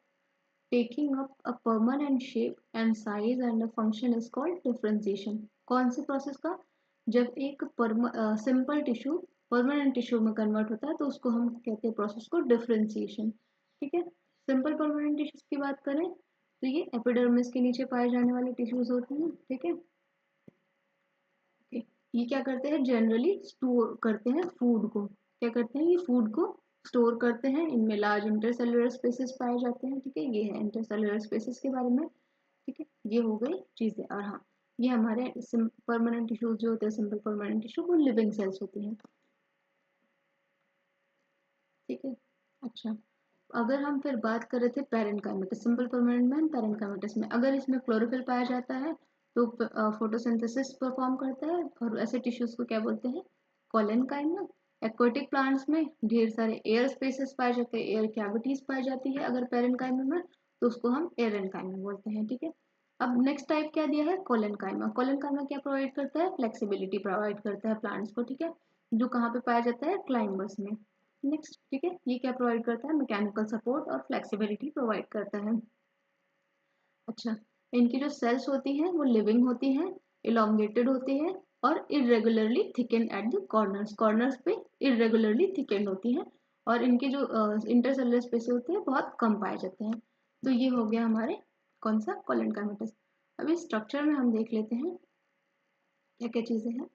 taking up a permanent shape and size and a function is called differentiation। कौन से प्रोसेस का? जब एक सिंपल टिश्यू परमानेंट टिश्यू में कन्वर्ट होता है, तो उसको हम कहते हैं प्रोसेस को डिफरेंशिएशन। ठीक है, सिंपल परमानेंट टिश्यूज की बात करें तो ये एपिडर्मिस के नीचे पाए जाने वाले टिश्यूज होते हैं। ठीक है, ये क्या करते हैं, जनरली स्टोर करते हैं फूड को। क्या करते हैं, ये फूड को स्टोर करते हैं। इनमें लार्ज इंटरसेलुलर स्पेसेस पाए जाते हैं। ठीक है, ये है इंटरसेलुलर स्पेसेस के बारे में। ठीक है, ये हो गई चीजें। और हाँ, ये हमारे परमानेंट टिश्यूज जो होते हैं, सिंपल परमानेंट टिश्यू, वो लिविंग सेल्स होती हैं। ठीक है, अच्छा, अगर हम फिर बात कर रहे थे पैरेन्काइमेटस, सिंपल परमानेंट में, पैरेन्काइमेटस में अगर इसमें क्लोरोफिल पाया जाता है तो फोटोसिंथेसिस परफॉर्म करता है, और ऐसे टिश्यूज को क्या बोलते हैं, कोलेनकाइमा। एक्वेटिक प्लांट्स में ढेर सारे एयर स्पेसेस पाए जाते हैं, एयर कैविटीज पाई जाती है अगर पैरेन्काइमा में, तो उसको हम एरेन्काइमा बोलते हैं। ठीक है, अब नेक्स्ट टाइप क्या दिया है, कोलेनकाइमा। कोलेनकाइमा क्या प्रोवाइड करता है, फ्लेक्सिबिलिटी प्रोवाइड करता है प्लांट्स को। ठीक है, जो कहाँ पे पाया जाता है, क्लाइंबर्स में। नेक्स्ट, ठीक है, ये क्या प्रोवाइड करता है, मैकेनिकल सपोर्ट और फ्लेक्सिबिलिटी प्रोवाइड करता है। अच्छा, इनकी जो सेल्स होती हैं वो लिविंग होती हैं, इलोंगेटेड होती हैं, और irregularly thickened at the corners, corners पे इरेगुलरली थिकेंड होती हैं, और इनके जो इंटरसेलुलर स्पेस होते हैं बहुत कम पाए जाते हैं। तो ये हो गया हमारे कौन सा, कोलेनकाइमेटस। अभी स्ट्रक्चर में हम देख लेते हैं क्या क्या चीजें हैं।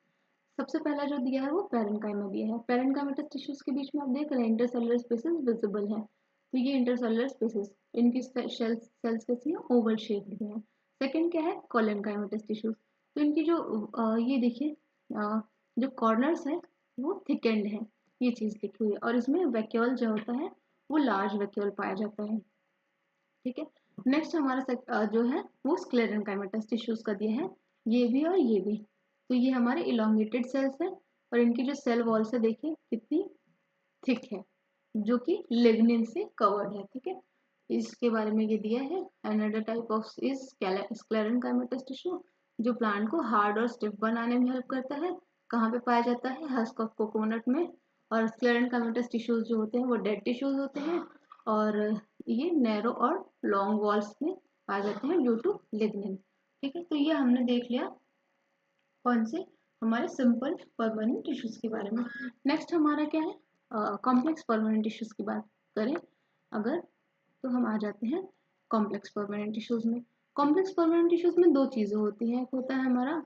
सबसे पहला जो दिया है वो पैरेन्काइमा दिया है। पैरेन्काइमेटस टिश्यूज के बीच में आप देख रहे हैं इंटरसेलुलर स्पेसेस विजिबल है। तो ये इंटरसेलुलर स्पेसेस, इनकी सेल्स कैसी है, ओवल शेप्ड है। सेकंड क्या है, कोलेनकाइमेटस टिश्यूज। तो इनकी जो ये देखिए, जो कॉर्नर्स है वो थिकेंड है, ये चीज लिखी हुई है, और इसमें वैक्यूल जो होता है वो लार्ज वैक्यूल पाया जाता है। ठीक है, नेक्स्ट हमारा जो है वो स्क्लेरेनकाइमेटस टिश्यूज का दिया है, ये भी और ये भी। तो ये हमारे इलोंगेटेड सेल्स है, और इनकी जो सेल वॉल से देखिए कितनी थिक है, जो कि लिग्निन से कवर्ड है। ठीक है, इसके बारे में ये दिया है। Another type of is sclerenchymatous tissue, जो प्लांट को हार्ड और स्टिफ बनाने में हेल्प करता है। कहाँ पे पाया जाता है, हस्क ऑफ कोकोनट में। और स्क्लेरेनकाइमेटस टिश्यूज जो होते हैं वो डेड टिश्यूज होते हैं, और ये नैरो और लॉन्ग वॉल्स में पाए जाते हैं ड्यू टू लिग्निन। ठीक है, तो ये हमने देख लिया कौन से, हमारे सिंपल परमानेंट टिश्यूज के बारे में। नेक्स्ट हमारा क्या है, कॉम्प्लेक्स परमानेंट टिश्यूज की बात करें अगर, तो हम आ जाते हैं कॉम्प्लेक्स परमानेंट टिश्यूज में। कॉम्प्लेक्स परमानेंट टिश्यूज में दो चीजें होती हैं, एक होता है हमारा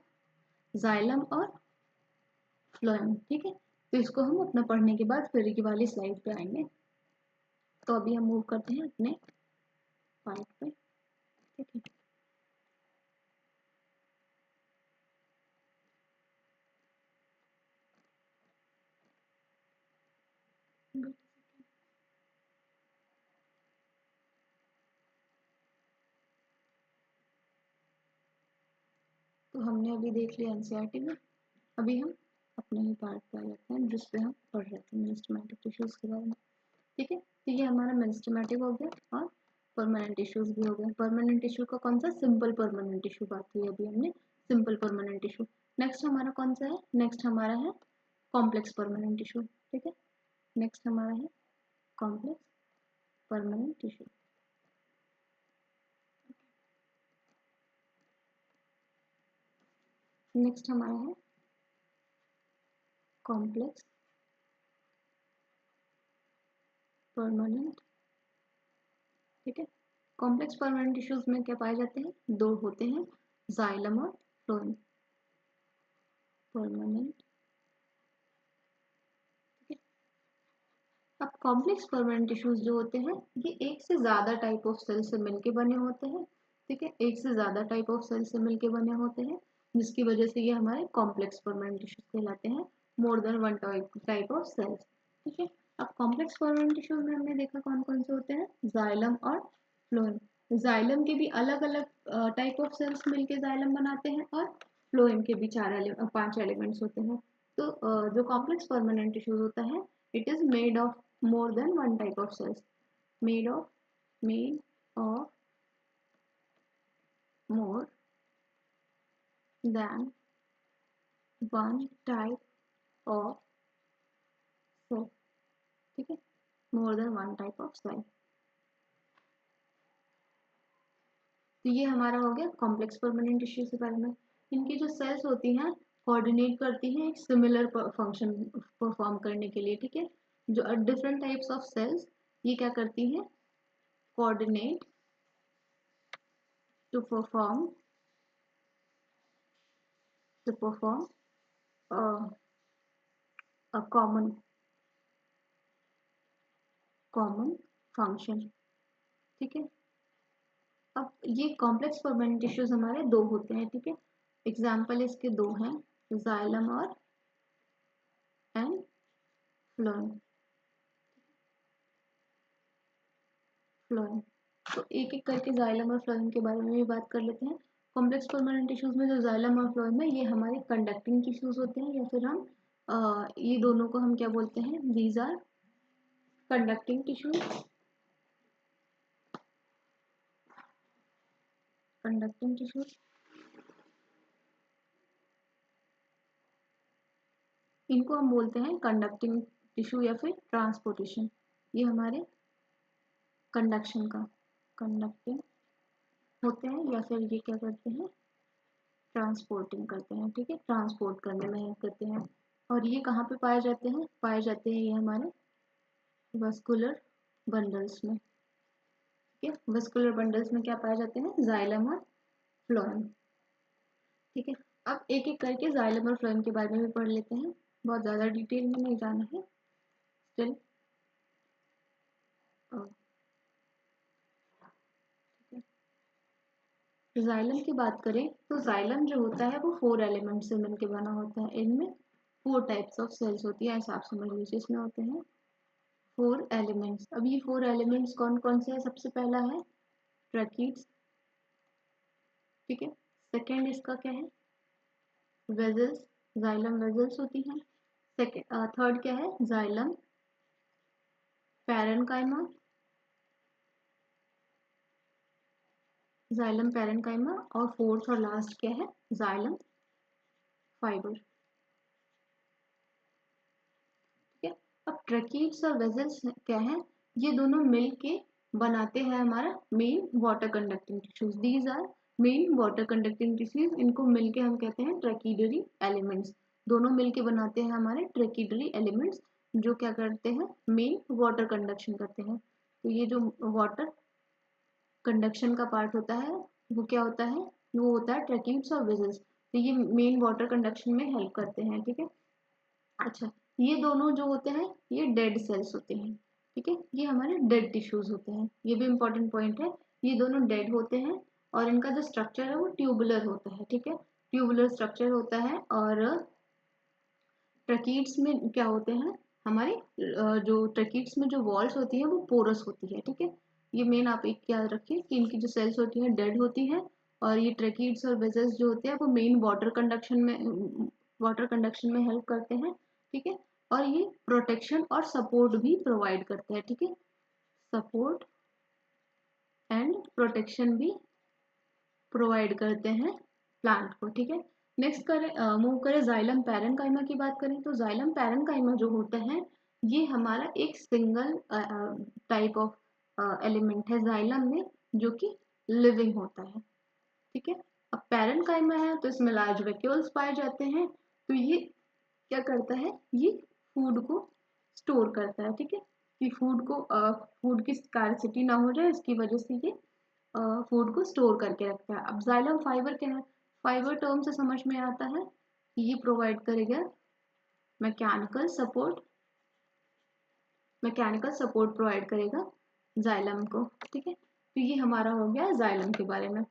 जाइलम और फ्लोएम। ठीक है, तो इसको हम अपना पढ़ने के बाद फिर की वाली स्लाइड पे आएंगे। तो अभी हम मूव करते हैं अपने पार्ट पे। ठीक है, तो हमने अभी देख लिया एनसीईआरटी में। अभी हम अपने ही पार्ट पे आ जाते हैं जिस पे हम पढ़ रहे थे मेरिस्टेमेटिक टिश्यूज के बारे में। ठीक है, तो ये हमारा मेरिस्टेमेटिक हो गया, और परमानेंट टिश्यूज भी हो गए। परमानेंट टिश्यू का कौन सा, सिंपल परमानेंट टिश्यू बात हुई अभी हमने, सिंपल परमानेंट टिश्यू। नेक्स्ट हमारा कौन सा है, नेक्स्ट हमारा है कॉम्प्लेक्स परमानेंट टिश्यू। ठीक है, नेक्स्ट हमारा है कॉम्प्लेक्स परमानेंट टिश्यू। नेक्स्ट हमारा है कॉम्प्लेक्स परमानेंट। ठीक है, कॉम्प्लेक्स परमानेंट टिश्यूज में क्या पाए जाते हैं, दो होते हैं, जाइलम और फ्लोएम। परमानेंट, अब कॉम्प्लेक्स परमानेंट टिश्यूज जो होते हैं ये एक से ज्यादा टाइप ऑफ सेल से मिलके बने होते हैं। ठीक है, एक से ज्यादा टाइप ऑफ सेल से मिलके बने होते हैं, जिसकी वजह से ये हमारे कॉम्प्लेक्स परमानेंट टिश्यूज कहलाते हैं, more than one type of cells. ठीक है, अब कॉम्प्लेक्स परमानेंट टिश्यूज में हमने देखा कौन कौन से होते हैं, जाइलम और फ्लोएम। जाइलम के भी अलग अलग टाइप ऑफ सेल्स मिलके जाइलम बनाते हैं, और फ्लोएम के भी पांच एलिमेंट्स होते हैं। तो जो कॉम्प्लेक्स परमानेंट टिश्यूज होता है, it is made of more than one type of cells, made of made of more than one type of cell। ठीक है, more than one type of cell। तो ये हमारा हो गया कॉम्प्लेक्स परमानेंट टिश्यू के बारे में। इनकी जो सेल्स होती हैं कोऑर्डिनेट करती हैं एक सिमिलर फंक्शन परफॉर्म करने के लिए, ठीक है। जो डिफरेंट टाइप्स ऑफ सेल्स ये क्या करती हैं, coordinate to perform a common function, ठीक है। अब ये कॉम्प्लेक्स परमानेंट टिश्यूज हमारे दो होते हैं, ठीक है। एग्जाम्पल इसके दो हैं, जाइलम और एंड फ्लोएम। तो एक एक करके जाइलम और फ्लोएम के बारे में भी बात कर लेते हैं। कॉम्प्लेक्स परमानेंट टिश्यूज में जो जाइलम और फ्लोएम है ये हमारे कंडक्टिंग टिश्यूज होते हैं, या फिर हम ये दोनों को हम क्या बोलते हैं, दीज आर कंडक्टिंग टिश्यूज। इनको हम बोलते हैं कंडक्टिंग टिश्यू या फिर ट्रांसपोर्टेशन। ये हमारे कंडक्टिंग होते हैं, या फिर ये क्या करते हैं, ट्रांसपोर्टिंग करते हैं, ठीक है, ट्रांसपोर्ट करने में हेल्प करते हैं। और ये कहाँ पे पाए जाते हैं, ये हमारे वस्कुलर बंडल्स में, ठीक है। वस्कुलर बंडल्स में क्या पाए जाते हैं, जाइलम और फ्लोएम, ठीक है। अब एक एक करके जाइलम और फ्लोएम के बारे में भी पढ़ लेते हैं, बहुत ज़्यादा डिटेल में नहीं जाना है स्टिल। जाइलम की बात करें तो जाइलम जो होता है वो 4 एलिमेंट से मिलकर बना होता है। इनमें 4 टाइप्स ऑफ सेल्स होती है, ऐसा आप समझ लीजिए। इसमें होते हैं 4 एलिमेंट्स। अब ये 4 एलिमेंट्स कौन कौन से हैं, सबसे पहला है ट्रैकीड्स, ठीक है। सेकेंड इसका क्या है, वेजल्स, जाइलम वेजल्स होती हैं। सेकेंड थर्ड क्या है, जाइलम पैरेनकाइमा, और फोर्थ और लास्ट क्या है, जाइलम फाइबर, ठीक है। अब ट्रैकीड्स और वेजल्स क्या है, ये दोनों मिल के बनाते हैं हमारा main water conducting tissues. These are main water conducting tissues. इनको मिलके हम कहते हैं ट्रैकीडरी एलिमेंट्स। दोनों मिलके बनाते हैं हमारे ट्रैकीडरी एलिमेंट्स, जो क्या करते हैं, मेन वाटर कंडक्शन करते हैं। तो ये जो वाटर कंडक्शन का पार्ट होता है वो क्या होता है, वो होता है ट्रैकीड्स और वेजल्स। तो ये मेन वाटर कंडक्शन में हेल्प करते हैं, ठीक है। अच्छा, ये दोनों जो होते हैं ये डेड सेल्स होते हैं, ठीक है। ये हमारे डेड टिश्यूज होते हैं, ये भी इंपॉर्टेंट पॉइंट है। ये दोनों डेड होते हैं और इनका जो स्ट्रक्चर है वो ट्यूबुलर होता है, ठीक है। ट्यूबुलर स्ट्रक्चर होता है। और ट्रैकीड्स में क्या होते हैं, हमारे जो ट्रैकीड्स में जो वॉल्स होती है वो पोरस होती है, ठीक है। ये मेन आप एक याद रखिए कि इनकी जो सेल्स होती हैं डेड होती हैं, और ये ट्रैकीड्स और वेसल्स जो होते हैं वो मेन वाटर कंडक्शन में हेल्प करते हैं, ठीक है। और ये प्रोटेक्शन और सपोर्ट भी प्रोवाइड करते हैं, ठीक है। सपोर्ट एंड प्रोटेक्शन भी प्रोवाइड करते हैं प्लांट को, ठीक है। नेक्स्ट करें, मूव करें जाइलम पैरेनकाइमा की बात करें तो जाइलम पैरेनकाइमा जो होता है ये हमारा एक सिंगल टाइप ऑफ एलिमेंट है जाइलम में, जो कि लिविंग होता है, ठीक है। अब पैरेनकाइमा है तो इसमें लार्ज वैक्यूल्स पाए जाते हैं। तो ये क्या करता है, ये फूड को स्टोर करता है, ठीक है, कि फूड की स्कार्सिटी ना हो जाए, इसकी वजह से ये फूड को स्टोर करके रखता है। अब जाइलम फाइबर क्या है, फाइबर टर्म से समझ में आता है कि ये प्रोवाइड करेगा मैकेनिकल सपोर्ट प्रोवाइड करेगा जाइलम को, ठीक है। तो ये हमारा हो गया जाइलम के बारे में।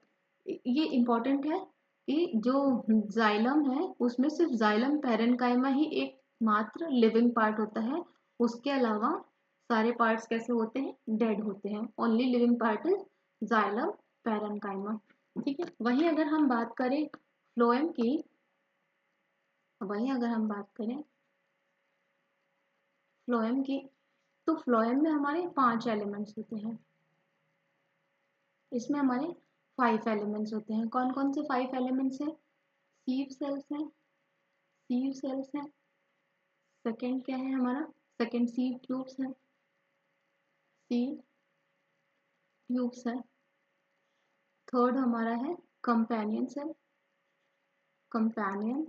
ये इंपॉर्टेंट है कि जो जाइलम है उसमें सिर्फ जाइलम पैरेनकाइमा ही एक मात्र लिविंग पार्ट होता है। उसके अलावा सारे पार्ट्स कैसे होते हैं, डेड होते हैं। Only living part is xylem parenchyma, ठीक है। वहीं अगर हम बात करें फ्लोएम की, तो फ्लोएम में हमारे 5 एलिमेंट्स होते हैं। इसमें हमारे 5 एलिमेंट्स होते हैं। कौन कौन से 5 एलिमेंट्स हैं, सीव सेल्स हैं। सेकेंड क्या है हमारा, सेकेंड सीव ट्यूब्स है, सीव ट्यूब्स है। थर्ड हमारा है companion cell, companion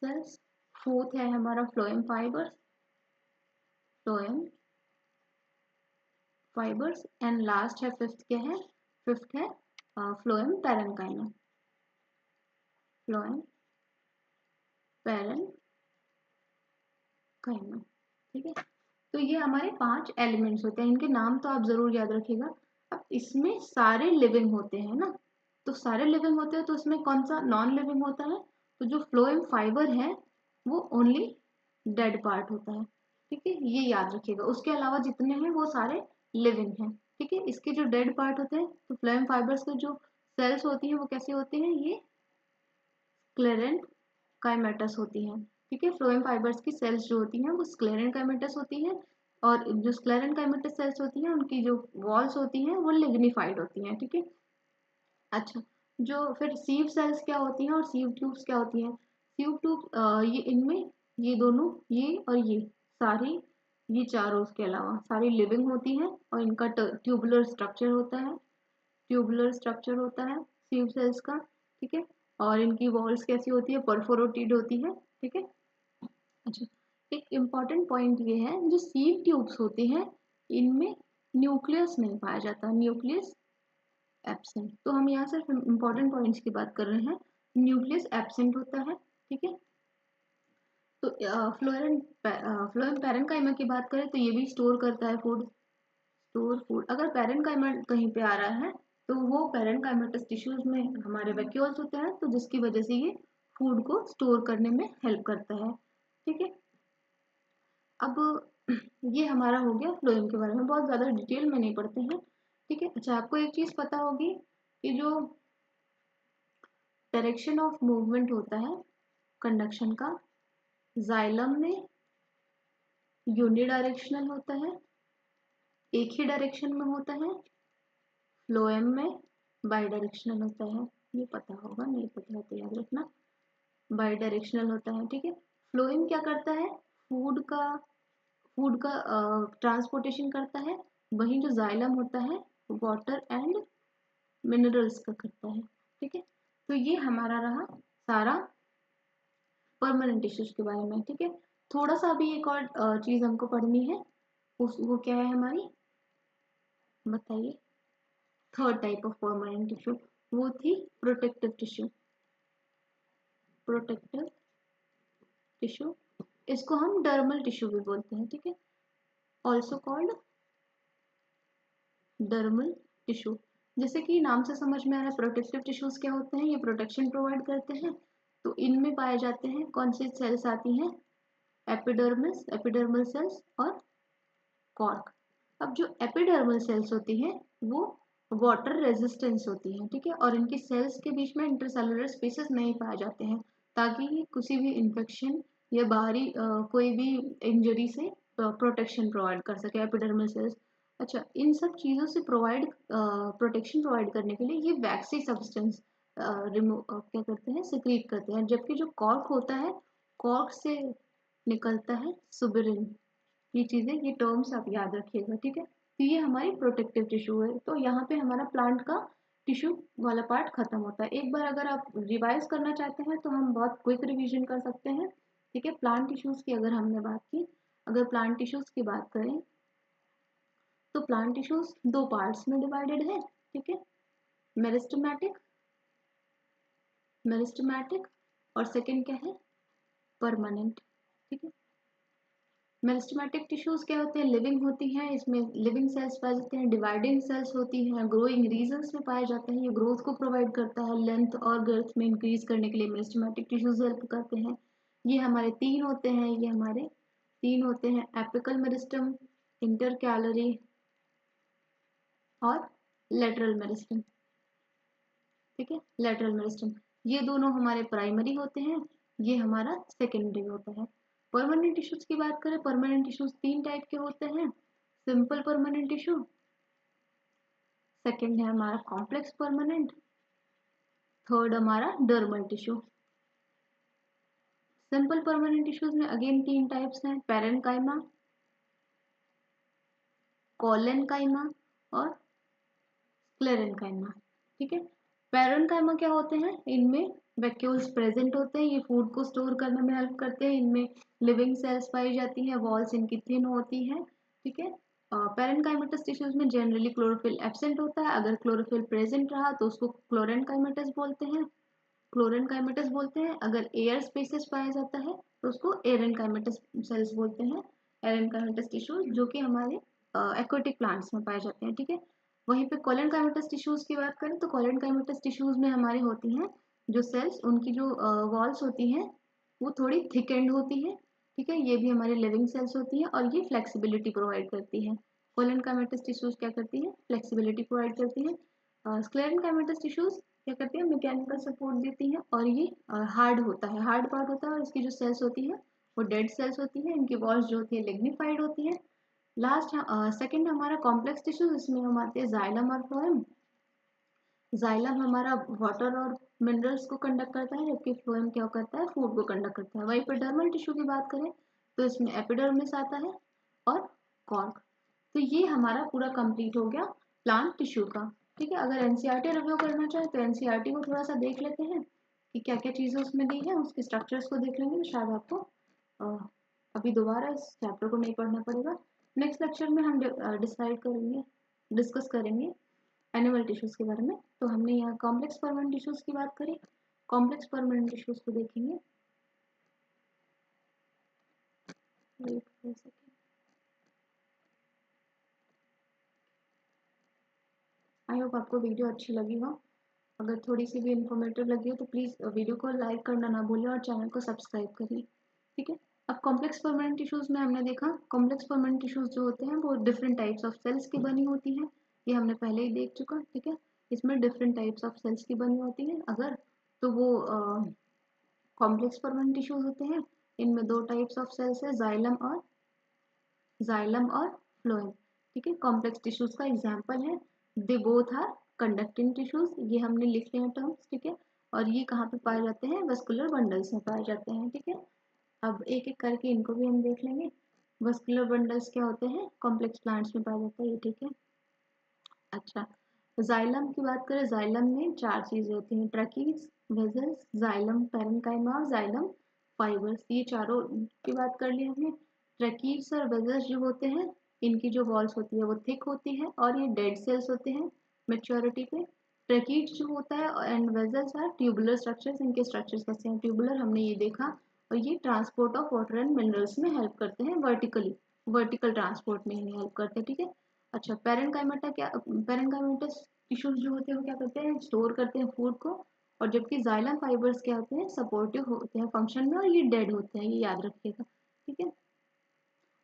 cells. Fourth है हमारा phloem fibres, phloem fibres. And last है फिफ्थ क्या है, फिफ्थ है फ्लोएम पैरेन्काइमा, फ्लोएम पैरेन्काइमा। ठीक है, तो ये हमारे 5 एलिमेंट्स होते हैं, इनके नाम तो आप जरूर याद रखिएगा। अब इसमें सारे लिविंग होते हैं ना, तो सारे लिविंग होते हैं, तो इसमें कौन सा नॉन लिविंग होता है, तो जो फ्लोएम फाइबर है वो ओनली डेड पार्ट होता है। ठीक है, ये याद रखिएगा। उसके अलावा जितने हैं वो सारे लिविंग हैं। ठीक है, इसके जो डेड पार्ट होते हैं, तो फ्लोएम फाइबर्स के जो सेल्स होती हैं वो कैसे होते हैं, ये स्क्लेरेंट काइमेटस होती हैं। ठीक है, फ्लोएम फाइबर्स की सेल्स जो होती हैं वो स्क्लेरेंट काइमेटस होती हैं, और जो स्क्लेरेंट काइमेटस सेल्स होती हैं उनकी जो वॉल्स होती हैं वो लिग्निफाइड होती हैं। ठीक है, अच्छा, जो फिर सीव सेल्स क्या होती हैं और सीव ट्यूब्स क्या होती हैं। सीव ट्यूब ये इनमें ये दोनों, ये और ये सारी, ये चारों उसके अलावा सारी लिविंग होती हैं, और इनका ट्यूबुलर स्ट्रक्चर होता है, ट्यूबुलर स्ट्रक्चर होता है सीव सेल्स का। ठीक है, और इनकी वॉल्स कैसी होती है, परफोरेटेड होती है। ठीक है, अच्छा, एक इम्पॉर्टेंट पॉइंट ये है, जो सीव ट्यूब्स होते हैं इनमें न्यूक्लियस नहीं पाया जाता, न्यूक्लियस एब्सेंट। तो हम यहाँ सिर्फ इम्पोर्टेंट पॉइंट्स की बात कर रहे हैं, न्यूक्लियस एब्सेंट होता है। ठीक है, तो फ्लोएम पैरेन्काइमा की बात करें तो ये भी स्टोर करता है फूड, स्टोर फूड। अगर पैरेन्काइमा कहीं पे आ रहा है तो वो पैरेन्काइमेटस टिश्यूज में हमारे वैक्यूल्स होते हैं, तो जिसकी वजह से ये फूड को स्टोर करने में हेल्प करता है। ठीक है, अब ये हमारा हो गया फ्लोएम के बारे में, बहुत ज़्यादा डिटेल में नहीं पढ़ते हैं। ठीक है, अच्छा, आपको एक चीज़ पता होगी कि जो डायरेक्शन ऑफ मूवमेंट होता है कंडक्शन का, जाइलम में यूनिडायरेक्शनल होता है, एक ही डायरेक्शन में होता है। फ्लोएम में बाई डायरेक्शनल होता है, ये पता होगा, नहीं पता है तो याद रखना, बाई डायरेक्शनल होता है। ठीक है, फ्लोएम क्या करता है, फूड का ट्रांसपोर्टेशन करता है, वहीं जो जाइलम होता है वाटर एंड मिनरल्स का करता है। ठीक है, तो ये हमारा रहा सारा परमानेंट टिश्यूज के बारे में। ठीक है, थोड़ा सा अभी एक और चीज हमको पढ़नी है, वो क्या है हमारी, बताइए। Third type of permanent tissue, वो थी प्रोटेक्टिव टिश्यू, प्रोटेक्टिव टिश्यू, इसको हम डर्मल टिश्यू भी बोलते हैं। ठीक है, ऑल्सो कॉल्ड डर्मल टिश्यू। जैसे कि नाम से समझ में आ रहा है, प्रोटेक्टिव टिश्यूज क्या होते हैं, ये प्रोटेक्शन प्रोवाइड करते हैं। तो इनमें पाए जाते हैं कौन सी सेल्स आती हैं, एपिडर्मिस, एपिडर्मल सेल्स और कॉर्क। अब जो एपिडर्मल सेल्स होती हैं वो वाटर रेजिस्टेंस होती हैं। ठीक है, और इनकी सेल्स के बीच में इंटरसेलुलर स्पेसेस नहीं पाए जाते हैं, ताकि ये किसी भी इन्फेक्शन या बाहरी कोई भी इंजरी से प्रोटेक्शन प्रोवाइड कर सके एपिडर्मल सेल्स। अच्छा, इन सब चीज़ों से प्रोटेक्शन प्रोवाइड करने के लिए ये वैक्सी सब्सटेंस रिमूव क्या करते हैं, सिक्रीट करते हैं। जबकि जो कॉर्क होता है, कॉर्क से निकलता है सुबेरिन। ये चीजें, ये टर्म्स आप याद रखिएगा। ठीक है, तो ये हमारी प्रोटेक्टिव टिश्यू है। तो यहाँ पे हमारा प्लांट का टिश्यू वाला पार्ट खत्म होता है। एक बार अगर आप रिवाइज करना चाहते हैं तो हम बहुत क्विक रिवीजन कर सकते हैं। ठीक है, प्लांट टिश्यूज की अगर हमने बात की, अगर प्लांट टिश्यूज की बात करें तो प्लांट टिश्यूज दो पार्ट्स में डिवाइडेड है। ठीक है, मेरिस्टेमेटिक, मेरिस्टेमेटिक, और सेकंड क्या है, परमानेंट। ठीक है, मेरिस्टेमेटिक टिश्यूज क्या होते हैं, लिविंग होती हैं, इसमें लिविंग सेल्स पाए जाते हैं, डिवाइडिंग सेल्स होती हैं, ग्रोइंग रीजन्स में पाए जाते हैं, ये ग्रोथ को प्रोवाइड करता है, लेंथ और गर्थ में इंक्रीज करने के लिए मेरिस्टेमेटिक टिश्यूज हेल्प करते हैं। ये हमारे तीन होते हैं, ये हमारे तीन होते हैं, एपिकल मेरिस्टम, इंटरकैलरी और लेटरल मेरिस्टम। ठीक है, लेटरल मेरिस्टम, ये दोनों हमारे प्राइमरी होते हैं, ये हमारा सेकेंडरी होता है। परमानेंट टिश्यूज की बात करें, परमानेंट टिश्यूज तीन टाइप के होते हैं, सिंपल परमानेंट टिश्यू, सेकेंड है हमारा कॉम्प्लेक्स परमानेंट, थर्ड हमारा dermal tissue. Simple permanent tissues में अगेन तीन टाइप्स हैं, पैरेन्काइमा, कोलेनकाइमा और स्क्लेरेन्काइमा। ठीक है, पैरेन्काइमा क्या होते हैं, इनमें वैक्यूल्स प्रेजेंट होते हैं, ये फूड को स्टोर करने में हेल्प करते हैं, इनमें लिविंग सेल्स पाई जाती हैं, वॉल्स इनकी थिन होती हैं, ठीक है। पैरेन्काइमेटस टिश्यूज में जनरली क्लोरोफिल एब्सेंट होता है, अगर क्लोरोफिल प्रेजेंट रहा तो उसको क्लोरेन्काइमेटस बोलते हैं, अगर एयर स्पेसेस पाया जाता है तो उसको एरेन्काइमेटस सेल्स बोलते हैं, एरेन्काइमेटस टिश्यूज, जो कि हमारे एक्वेटिक प्लांट्स में पाए जाते हैं, ठीक है। वहीं पे कोलेनकाइमेटस टिश्यूज की बात करें तो कोलेनकाइमेटस टिश्यूज में हमारे होती हैं जो सेल्स, उनकी जो वॉल्स होती हैं वो थोड़ी थिक एंड होती है, ठीक है। ये भी हमारी लिविंग सेल्स होती हैं और ये फ्लेक्सिबिलिटी प्रोवाइड करती है। कोलेनकाइमेटस टिश्यूज क्या करती है, फ्लेक्सिबिलिटी प्रोवाइड करती है। स्क्लेरेनकाइमेटस टिश्यूज क्या करती है, मैकेनिकल सपोर्ट देती है, और ये हार्ड होता है, हार्ड पार्ट होता है, और इसकी जो सेल्स होती है वो डेड सेल्स होती है, इनकी वॉल्स जो होती है लिग्निफाइड होती है। लास्ट सेकंड हमारा कॉम्प्लेक्स टिश्यूज, इसमें हम आते हैं जाइलम और फ्लोएम। जाइलम हमारा वाटर और मिनरल्स को कंडक्ट करता है, जबकि फ्लोएम क्या करता है, फूड को कंडक्ट करता है। वहीं पर डर्मल टिश्यू की बात करें तो इसमें एपिडर्मिस आता है और कॉर्क। तो ये हमारा पूरा कंप्लीट हो गया प्लांट टिश्यू का, ठीक है। अगर एनसीईआरटी रिव्यू करना चाहे तो एनसीईआरटी को थोड़ा सा देख लेते हैं कि क्या क्या चीज़ें उसमें दी है, उसके स्ट्रक्चर्स को देख लेंगे तो शायद आपको अभी दोबारा इस चैप्टर को नहीं पढ़ना पड़ेगा। नेक्स्ट लेक्चर में हम डिस्कस करेंगे एनिमल टिश्यूज के बारे में। तो हमने यहाँ कॉम्प्लेक्स परमानेंट टिश्यूज की बात करी, कॉम्प्लेक्स परमानेंट टिश्यूज को देखेंगे। आई होप आपको वीडियो अच्छी लगी हो, अगर थोड़ी सी भी इंफॉर्मेटिव लगी हो तो प्लीज़ वीडियो को लाइक करना ना भूलें और चैनल को सब्सक्राइब करिए, ठीक है। अब कॉम्प्लेक्स परमानेंट टिश्यूज में हमने देखा, कॉम्प्लेक्स परमानेंट टिश्यूज जो होते हैं वो डिफरेंट टाइप्स ऑफ सेल्स की बनी होती हैं, ये हमने पहले ही देख चुका, ठीक है। इसमें डिफरेंट टाइप्स ऑफ सेल्स की बनी होती हैं, अगर तो वो कॉम्प्लेक्स परमानेंट टिश्यूज होते हैं। इनमें दो टाइप्स ऑफ सेल्स है, जाइलम और फ्लोएम, ठीक है। कॉम्प्लेक्स टिश्यूज का एग्जांपल है, they both are conducting tissues, ये हमने लिख लिया टर्म्स, ठीक है। और ये कहाँ पे पाए जाते हैं, वस्कुलर बंडल्स में पाए जाते हैं, ठीक है। अब एक एक करके इनको भी हम देख लेंगे। वस्कुलर बंडल्स क्या होते हैं, कॉम्प्लेक्स प्लांट्स में पाया जाता है ये, ठीक है। अच्छा, जाइलम की बात करें, जाइलम में चार चीजें होती हैं, ट्रकीज, वेजल्स, जाइलम पैरेन्काइमा और जाइलम फाइबर्स, ये चारों की बात कर ली हमने। ट्रकीज और वेजल्स जो होते हैं, इनकी जो वॉल्स होती है वो थिक होती है और ये डेड सेल्स होते हैं मेच्योरिटी पे। ट्रकीज जो होता है and vessels are tubular structures, इनके स्ट्रक्चर्स कैसे हैं, ट्यूबुलर, हमने ये देखा। और ये transport of water and minerals में हेल्प करते हैं, वर्टिकल ट्रांसपोर्ट में ही हेल्प करते हैं, ठीक है। अच्छा, पैरेन्काइमेटस टिश्यूज जो होते हैं वो क्या करते हैं, स्टोर करते हैं फूड को, और जबकि जाइलम फाइबर्स क्या होते हैं, सपोर्टिव होते हैं फंक्शन में, और ये डेड होते हैं, ये याद रखिएगा, ठीक है।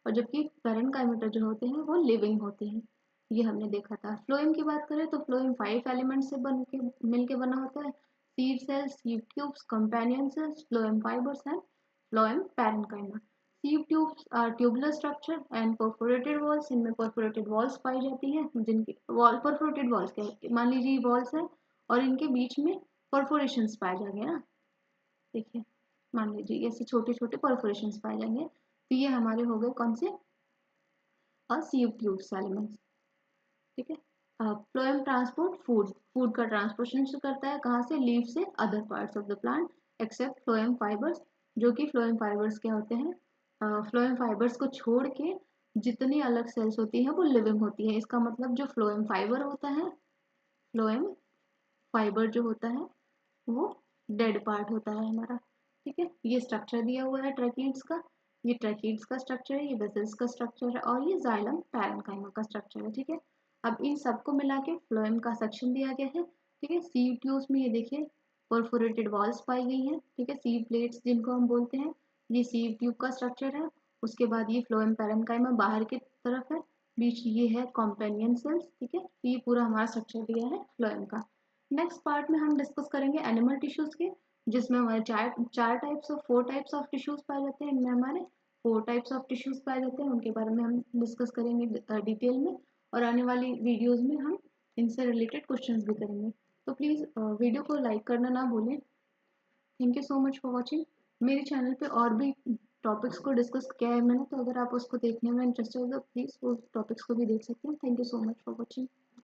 और जबकि पैरेन्काइमेटा जो होते हैं वो लिविंग होते हैं, ये हमने देखा था। फ्लोएम की बात करें तो फ्लोएम 5 एलिमेंट से बन के मिल के बना होता है, sieve cells, sieve tubes, companion cells, phloem fibres and phloem parenchyma. Sieve tubes are tubular structure and perforated walls, इनमें परफोरेटेड वॉल्स पाई जाती हैं, जिनकी वॉल परफोरेटेड वॉल्स क्या है, मान लीजिए वॉल्स है और इनके बीच में परफोरेशंस पाए जाएंगे ना, देखिए मान लीजिए ऐसे छोटे छोटे परफोरेशंस पाए जाएंगे, तो ये हमारे हो गए कौन से, और सीव ट्यूब्स एलिमेंट्स, ठीक है। फ्लोएम ट्रांसपोर्ट फूड का ट्रांसपोर्टेशन करता है, कहाँ से, लीफ से other parts of the plant, except phloem fibres, जो कि फ्लोएम फाइबर्स क्या होते हैं, फ्लोएम फाइबर्स को छोड़ के जितनी अलग सेल्स होती हैं वो लिविंग होती है, इसका मतलब जो फ्लोएम फाइबर होता है, फ्लोएम फाइबर जो होता है वो डेड पार्ट होता है हमारा, ठीक है। ये स्ट्रक्चर दिया हुआ है ट्रैकीड्स का, ये ट्रैकीड्स का स्ट्रक्चर है, ये वेसल्स का स्ट्रक्चर है, और ये जाइलम पैरेन्काइमा का स्ट्रक्चर है, ठीक है। अब इन सबको मिला के फ्लोएम का सेक्शन दिया गया है, ठीक है। सीव ट्यूब्स में ये देखिए परफोरेटेड वॉल्स पाई गई हैं, ठीक है, सीव प्लेट्स जिनको हम बोलते हैं, ये सीव ट्यूब का स्ट्रक्चर है। उसके बाद ये फ्लोएम पैरेन्काइमा बाहर की तरफ है, बीच ये है कॉम्पेनियन सेल्स, ठीक है। ये पूरा हमारा स्ट्रक्चर दिया है फ्लोएम का। नेक्स्ट पार्ट में हम डिस्कस करेंगे एनिमल टिश्यूज के, जिसमें हमारे फोर टाइप्स ऑफ टिश्यूज पाए जाते हैं, इनमें हमारे 4 टाइप्स ऑफ टिश्यूज पाए जाते हैं, उनके बारे में हम डिस्कस करेंगे डिटेल में, और आने वाली वीडियोस में हम इनसे रिलेटेड क्वेश्चंस भी करेंगे। तो प्लीज़ वीडियो को लाइक करना ना भूलें। Thank you so much for watching. मेरे चैनल पे और भी टॉपिक्स को डिस्कस किया है मैंने, तो अगर आप उसको देखने में इंटरेस्टेड हो तो प्लीज़ उस टॉपिक्स को भी देख सकते हैं। Thank you so much for watching.